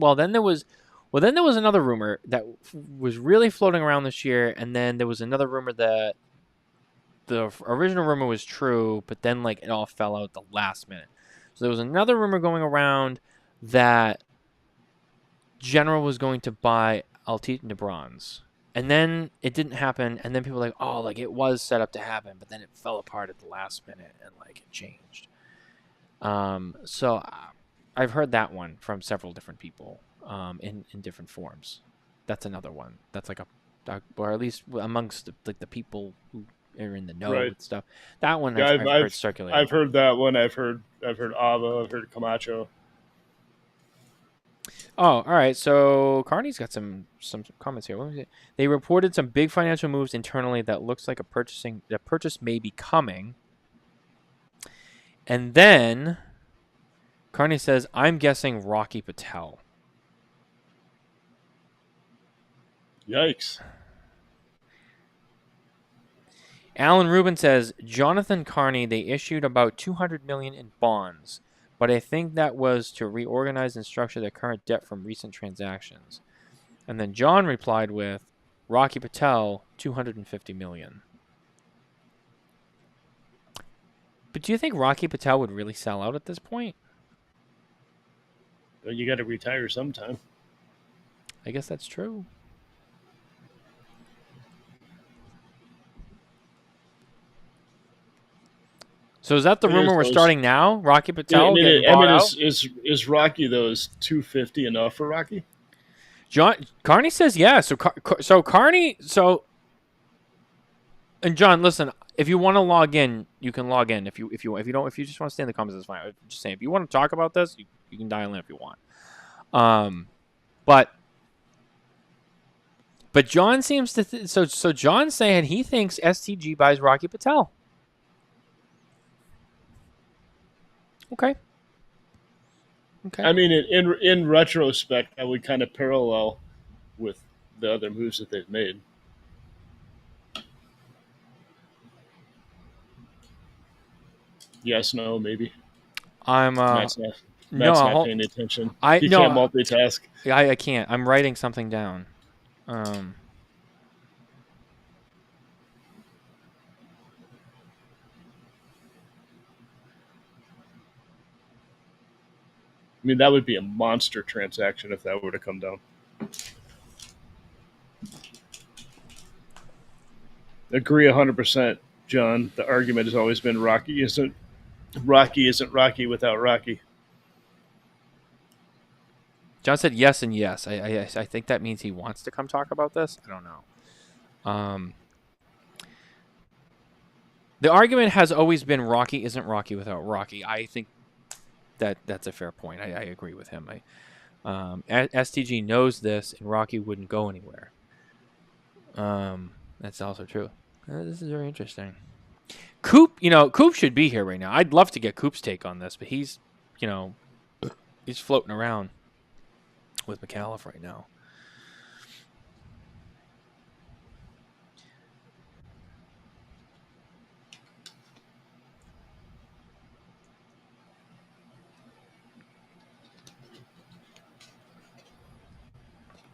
was another rumor that was really floating around this year, and then there was another rumor that the original rumor was true, but then like it all fell out at the last minute. So there was another rumor going around that General was going to buy Altit de Bronze. And then it didn't happen, and then people were like, oh, like it was set up to happen, but then it fell apart at the last minute, and like it changed. So I've heard that one from several different people in different forms. That's another one. That's like or at least amongst the people who are in the know and stuff. That one I've heard circulate.
I've heard that one. I've heard Ava. I've heard Camacho.
Oh, all right. So Carney's got some comments here. What was it? They reported some big financial moves internally that looks like a purchase may be coming. And then Carney says, I'm guessing Rocky Patel.
Yikes.
Alan Rubin says Jonathan Carney, they issued about $200 million in bonds, but I think that was to reorganize and structure their current debt from recent transactions. And then John replied with Rocky Patel, $250 million. But do you think Rocky Patel would really sell out at this point?
But you got to retire sometime.
I guess that's true. So is that the rumor we're starting now? Rocky Patel getting bought out?
Is Rocky those 250 enough for Rocky?
Carney says yeah. So Carney. And John, listen. If you want to log in, you can log in. If you just want to stay in the comments, that's fine. I'm just saying, if you want to talk about this, you can dial in if you want. But John seems to so John's saying he thinks STG buys Rocky Patel. Okay.
I mean, in retrospect, that would kind of parallel with the other moves that they've made. Yes, no, maybe.
I'm
Matt's not paying attention. He can't multitask.
I can't. I'm writing something down. I
mean, that would be a monster transaction if that were to come down. Agree 100%, John. The argument has always been Rocky isn't Rocky without Rocky.
John said yes and yes. I think that means he wants to come talk about this. I don't know. The argument has always been Rocky isn't Rocky without Rocky. I think that's a fair point. I agree with him. STG knows this, and Rocky wouldn't go anywhere. That's also true. This is very interesting. Coop should be here right now. I'd love to get Coop's take on this, but he's floating around with McAuliffe right now.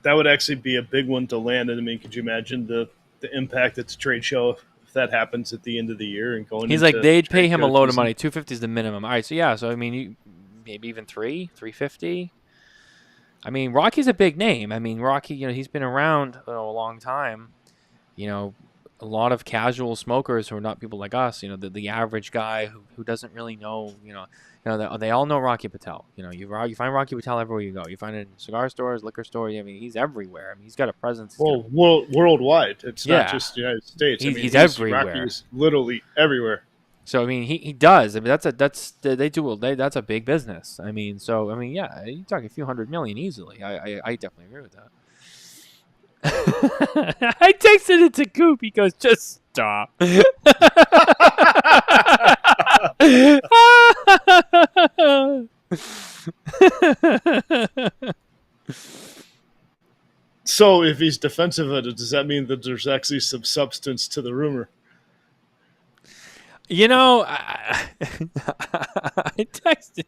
That would actually be a big one to land. I mean, could you imagine the impact at the trade show if that happens at the end of the year and going?
He's like, they'd pay him a load of money. 250 is the minimum. All right, so yeah, so I mean, maybe even 350. I mean, Rocky's a big name. I mean, Rocky, he's been around a long time. A lot of casual smokers who are not people like us. The average guy who doesn't really know. They all know Rocky Patel. You find Rocky Patel everywhere you go. You find it in cigar stores, liquor stores. I mean, he's everywhere. I mean, he's got a presence.
Well, worldwide. It's not just the United States.
He's everywhere.
Rocky is literally everywhere.
So I mean, he does. I mean, that's a big business. I mean, yeah, you talk a few $100 million easily. I definitely agree with that. I texted it to Coop. He goes, just stop.
So if he's defensive of it, does that mean that there's actually some substance to the rumor?
I texted.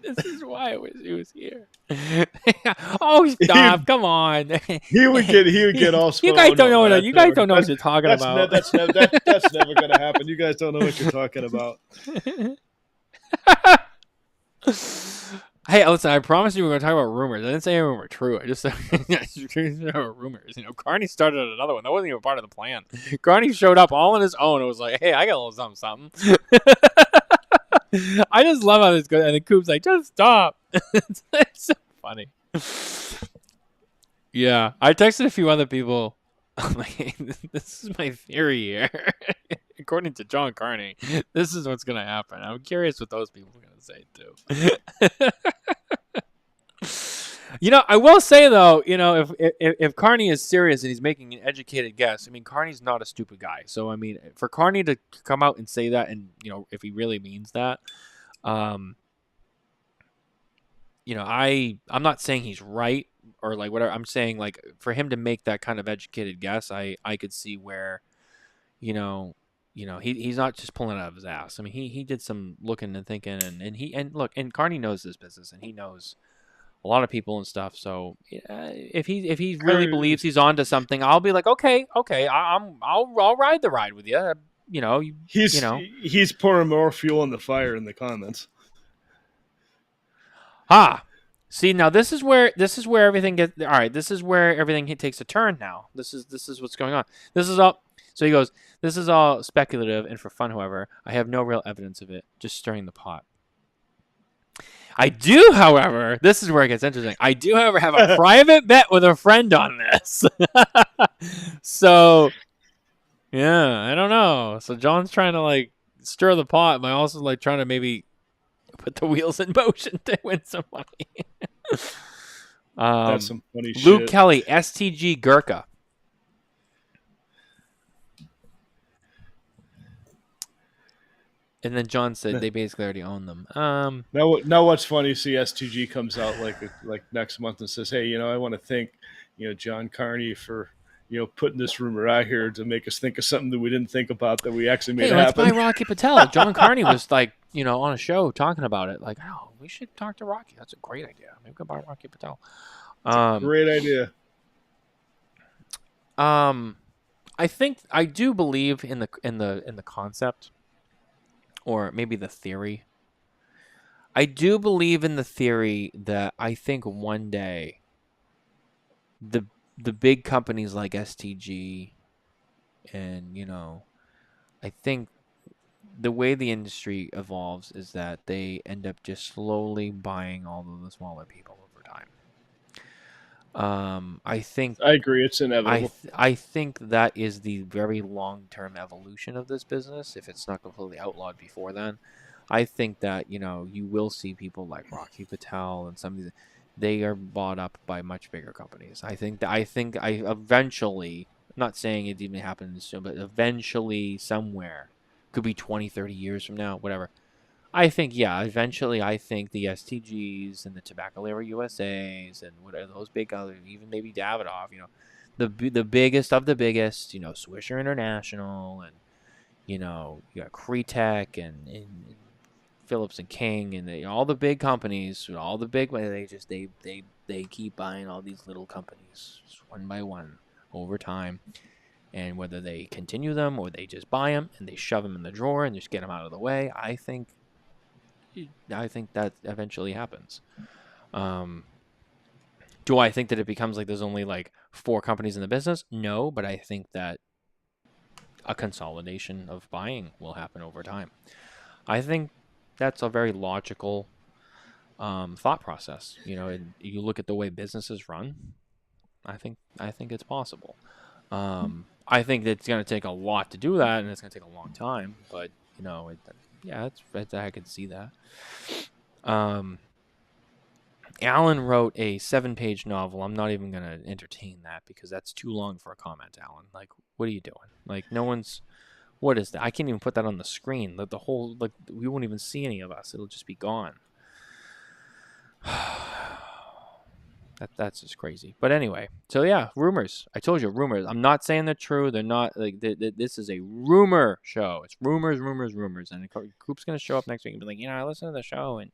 This is why he was here. Oh, stop! Come on.
He would get all.
You guys don't know what you're talking about.
That's never going to happen. You guys don't know what you're talking about.
Hey, listen, I promised you we were going to talk about rumors. I didn't say any were true. I just said rumors. Carney started another one. That wasn't even part of the plan. Carney showed up all on his own and was like, hey, I got a little something. I just love how this goes. And then Coop's like, just stop. It's so funny. Yeah, I texted a few other people. I'm like, hey, this is my theory here. According to John Carney, this is what's going to happen. I'm curious what those people are going to say, too. I will say, though, if Carney is serious and he's making an educated guess, I mean, Carney's not a stupid guy. So, I mean, for Carney to come out and say that, and, if he really means that, I'm not saying he's right or like whatever. I'm saying like for him to make that kind of educated guess, I could see where, you know, he's not just pulling it out of his ass. I mean, he did some looking and thinking, and look, and Carney knows this business, and he knows a lot of people and stuff. So if he really believes he's onto something, I'll be like, okay, I'll ride the ride with you.
He's pouring more fuel on the fire in the comments.
See, now this is where everything gets all right. This is where everything takes a turn. Now this is what's going on. This is all. So he goes, this is all speculative and for fun. However, I have no real evidence of it. Just stirring the pot. I do, however, this is where it gets interesting. I do, however, have a private bet with a friend on this. So, yeah, I don't know. So John's trying to like stir the pot, but also like trying to maybe put the wheels in motion to win some money.
That's some funny shit.
Luke Kelly, STG Gurkha. And then John said they basically already own them.
Now what's funny? See, STG comes out like next month and says, "Hey, I want to thank John Carney for putting this rumor out here to make us think of something that we didn't think about that we actually made
let's
happen."
buy Rocky Patel. John Carney was like on a show talking about it. Like, oh, we should talk to Rocky. That's a great idea. Maybe we could buy Rocky Patel.
Great idea.
I do believe in the concept. Or maybe the theory. I do believe in the theory that I think one day the big companies like STG and I think the way the industry evolves is that they end up just slowly buying all of the smaller people over time. I
agree. It's inevitable.
I think that is the very long-term evolution of this business. If it's not completely outlawed before then, I think that you will see people like Rocky Patel and some of these. They are bought up by much bigger companies. I think eventually. I'm not saying it even happened soon, but eventually somewhere, could be 20, 30 years from now, whatever. I think, eventually I think the STGs and the Tabacco USAs and whatever those big others, even maybe Davidoff, the biggest of the biggest, Swisher International and, you got Kretek and Phillips and King and all the big companies, all the big, they keep buying all these little companies one by one over time. And whether they continue them or they just buy them and they shove them in the drawer and just get them out of the way, I think that eventually happens. Do I think that it becomes like there's only like 4 companies in the business? No, but I think that a consolidation of buying will happen over time. I think that's a very logical thought process. And you look at the way businesses run. I think it's possible. I think it's going to take a lot to do that, and it's going to take a long time. But I could see that. Alan wrote a 7-page novel. I'm not even going to entertain that because that's too long for a comment, Alan. Like, what are you doing? Like, no one's... What is that? I can't even put that on the screen. The whole... Like, we won't even see any of us. It'll just be gone. That's just crazy. But anyway, so yeah, rumors. I told you, rumors. I'm not saying they're true. They're not like this is a rumor show. It's rumors. And Coop's gonna show up next week and be like, I listened to the show and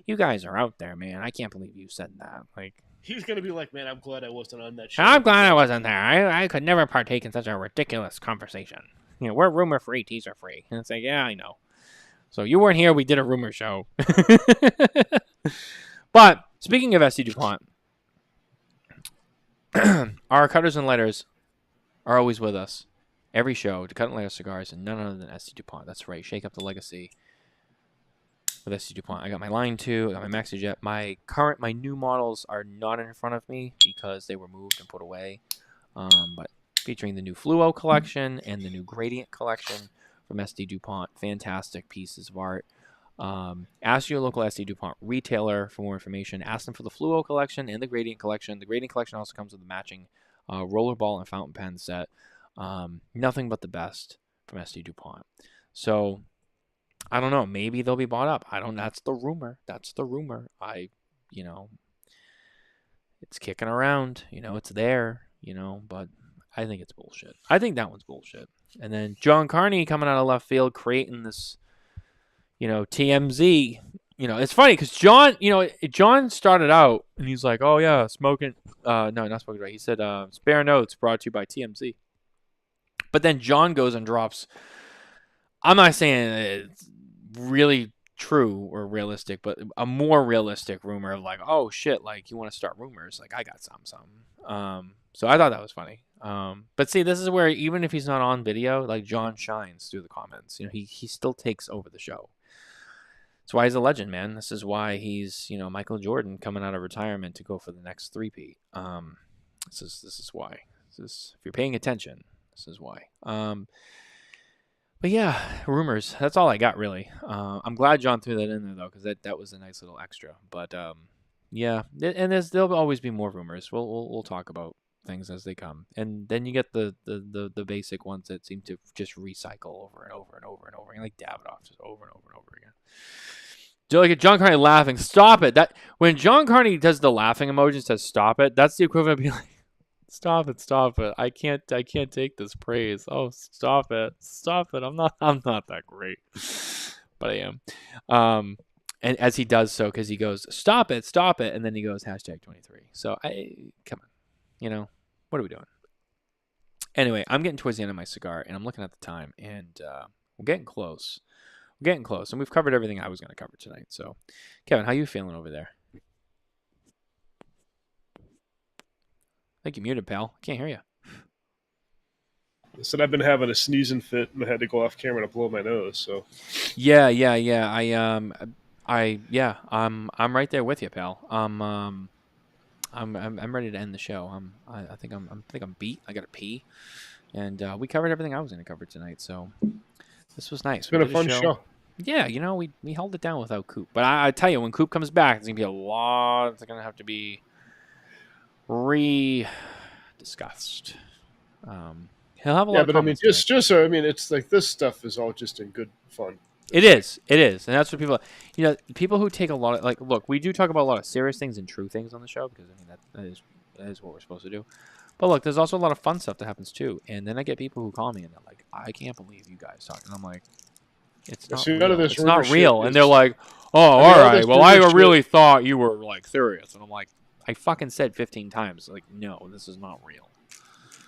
you guys are out there, man. I can't believe you said that. Like
he's gonna be like, man, I'm glad I wasn't on that show.
I'm glad I wasn't there. I could never partake in such a ridiculous conversation. We're rumor free, teaser free. And it's like, yeah, I know. So you weren't here. We did a rumor show. But speaking of SD Dupont. Our cutters and lighters are always with us. Every show to cut and light our cigars, and none other than SD Dupont. That's right. Shake up the legacy with SD Dupont. I got my Line 2. I got my MaxiJet. My new models are not in front of me because they were moved and put away. But featuring the new Fluo collection and the new Gradient collection from SD Dupont. Fantastic pieces of art. Ask your local SD Dupont retailer for more information. Ask them for the Fluo collection and the Gradient collection. The Gradient collection also comes with a matching rollerball and fountain pen set. Nothing but the best from SD Dupont. So I don't know. Maybe they'll be bought up. That's the rumor. it's kicking around. It's there. But I think it's bullshit. I think that one's bullshit. And then John Carney coming out of left field creating this, TMZ. It's funny because John started out and he's like, oh, yeah, smoking. No, not smoking, right? He said, spare notes brought to you by TMZ. But then John goes and drops, I'm not saying it's really true or realistic, but a more realistic rumor of like, oh, shit, like you want to start rumors. Like I got something. So I thought that was funny. But see, this is where even if he's not on video, like John shines through the comments. He still takes over the show. That's why he's a legend, man. This is why he's, Michael Jordan coming out of retirement to go for the next three-peat. This is why. If you're paying attention, this is why. But yeah, rumors. That's all I got, really. I'm glad John threw that in there, though, because that was a nice little extra. But yeah, and there'll always be more rumors. We'll talk about things as they come, and then you get the basic ones that seem to just recycle over and over and over and over again, like Davidoff, just over and over and over again. Do you like John Carney laughing? Stop it! That when John Carney does the laughing emoji and says "stop it," that's the equivalent of being like, "Stop it! I can't take this praise. Oh, stop it! I'm not that great, but I am." And as he does so, because he goes, "Stop it!" and then he goes #23. So come on, what are we doing? Anyway, I'm getting towards the end of my cigar, and I'm looking at the time, and we're getting close. And we've covered everything I was going to cover tonight. So, Kevin, how you feeling over there? I think you're muted, pal. I can't hear you.
I said I've been having a sneezing fit, and I had to go off camera to blow my nose. So.
Yeah. I'm right there with you, pal. I'm ready to end the show. I think I'm beat. I got to pee, and we covered everything I was going to cover tonight. So this was nice.
It's been a fun show.
Yeah, we held it down without Coop. But I tell you, when Coop comes back, it's going to be a lot. It's going to have to be discussed. He'll have a lot of comments
it's like this stuff is all just in good fun.
It is, and that's what people who take a lot of look. We do talk about a lot of serious things and true things on the show because that is what we're supposed to do. But look, there's also a lot of fun stuff that happens too. And then I get people who call me and they're like, "I can't believe you guys talk," and I'm like, "It's not real. It's not real." And they're like, "Oh, all right. Well, I really thought you were like serious," and I'm like, "I fucking said 15 times, like, no, this is not real."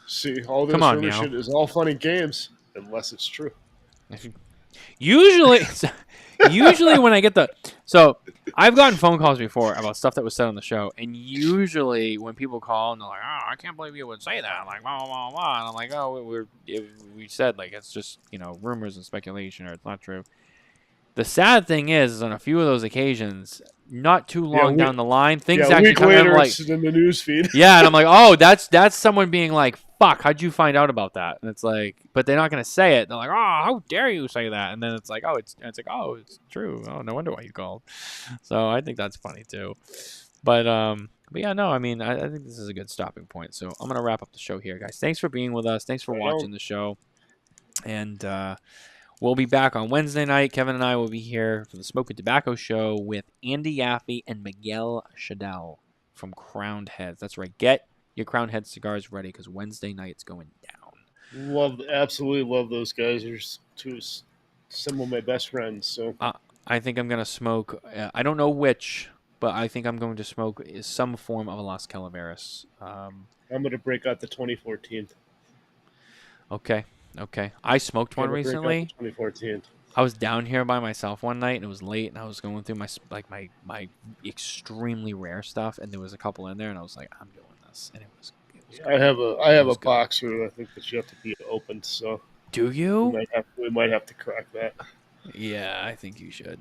See, all this rumor shit is all fun and games unless it's true.
Usually when I get so I've gotten phone calls before about stuff that was said on the show, and usually when people call and they're like, "Oh, I can't believe you would say that," I'm like, "Blah, blah, blah," and I'm like, "Oh, we said like it's just rumors and speculation, or it's not true." The sad thing is on a few of those occasions, not too long down the line, things actually come in like
in the news feed.
Yeah, and I'm like, "Oh, that's someone being like, fuck, how'd you find out about that?" And it's like, but they're not gonna say it. They're like, "Oh, how dare you say that?" And then it's like, it's true. Oh, no wonder why you called. So I think that's funny too. But yeah, no, I mean, I think this is a good stopping point. So I'm gonna wrap up the show here, guys. Thanks for being with us. Thanks for watching the show, and we'll be back on Wednesday night. Kevin and I will be here for the Smoke and Tobacco Show with Andy Yaffe and Miguel Shadell from Crowned Heads. That's right. Get your Crowned Head cigars ready because Wednesday night's going down.
Absolutely love those guys. They're some of my best friends. So
I think I'm going to smoke. I don't know which, but I think I'm going to smoke some form of a Las Calaveras.
I'm going to break out the 2014.
Okay. I smoked one recently.
2014.
I was down here by myself one night, and it was late, and I was going through my extremely rare stuff, and there was a couple in there, and I was like, I'm doing this, and it was
I have a box here, I think, that you have to be opened. So
do you?
We might have to crack that.
Yeah, I think you should.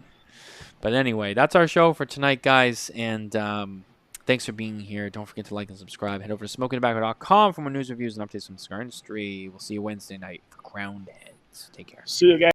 But anyway, that's our show for tonight, guys, and thanks for being here. Don't forget to like and subscribe. Head over to smokingtobacco.com for more news, reviews, and updates from the cigar industry. We'll see you Wednesday night for Crowned Heads. Take care.
See you guys.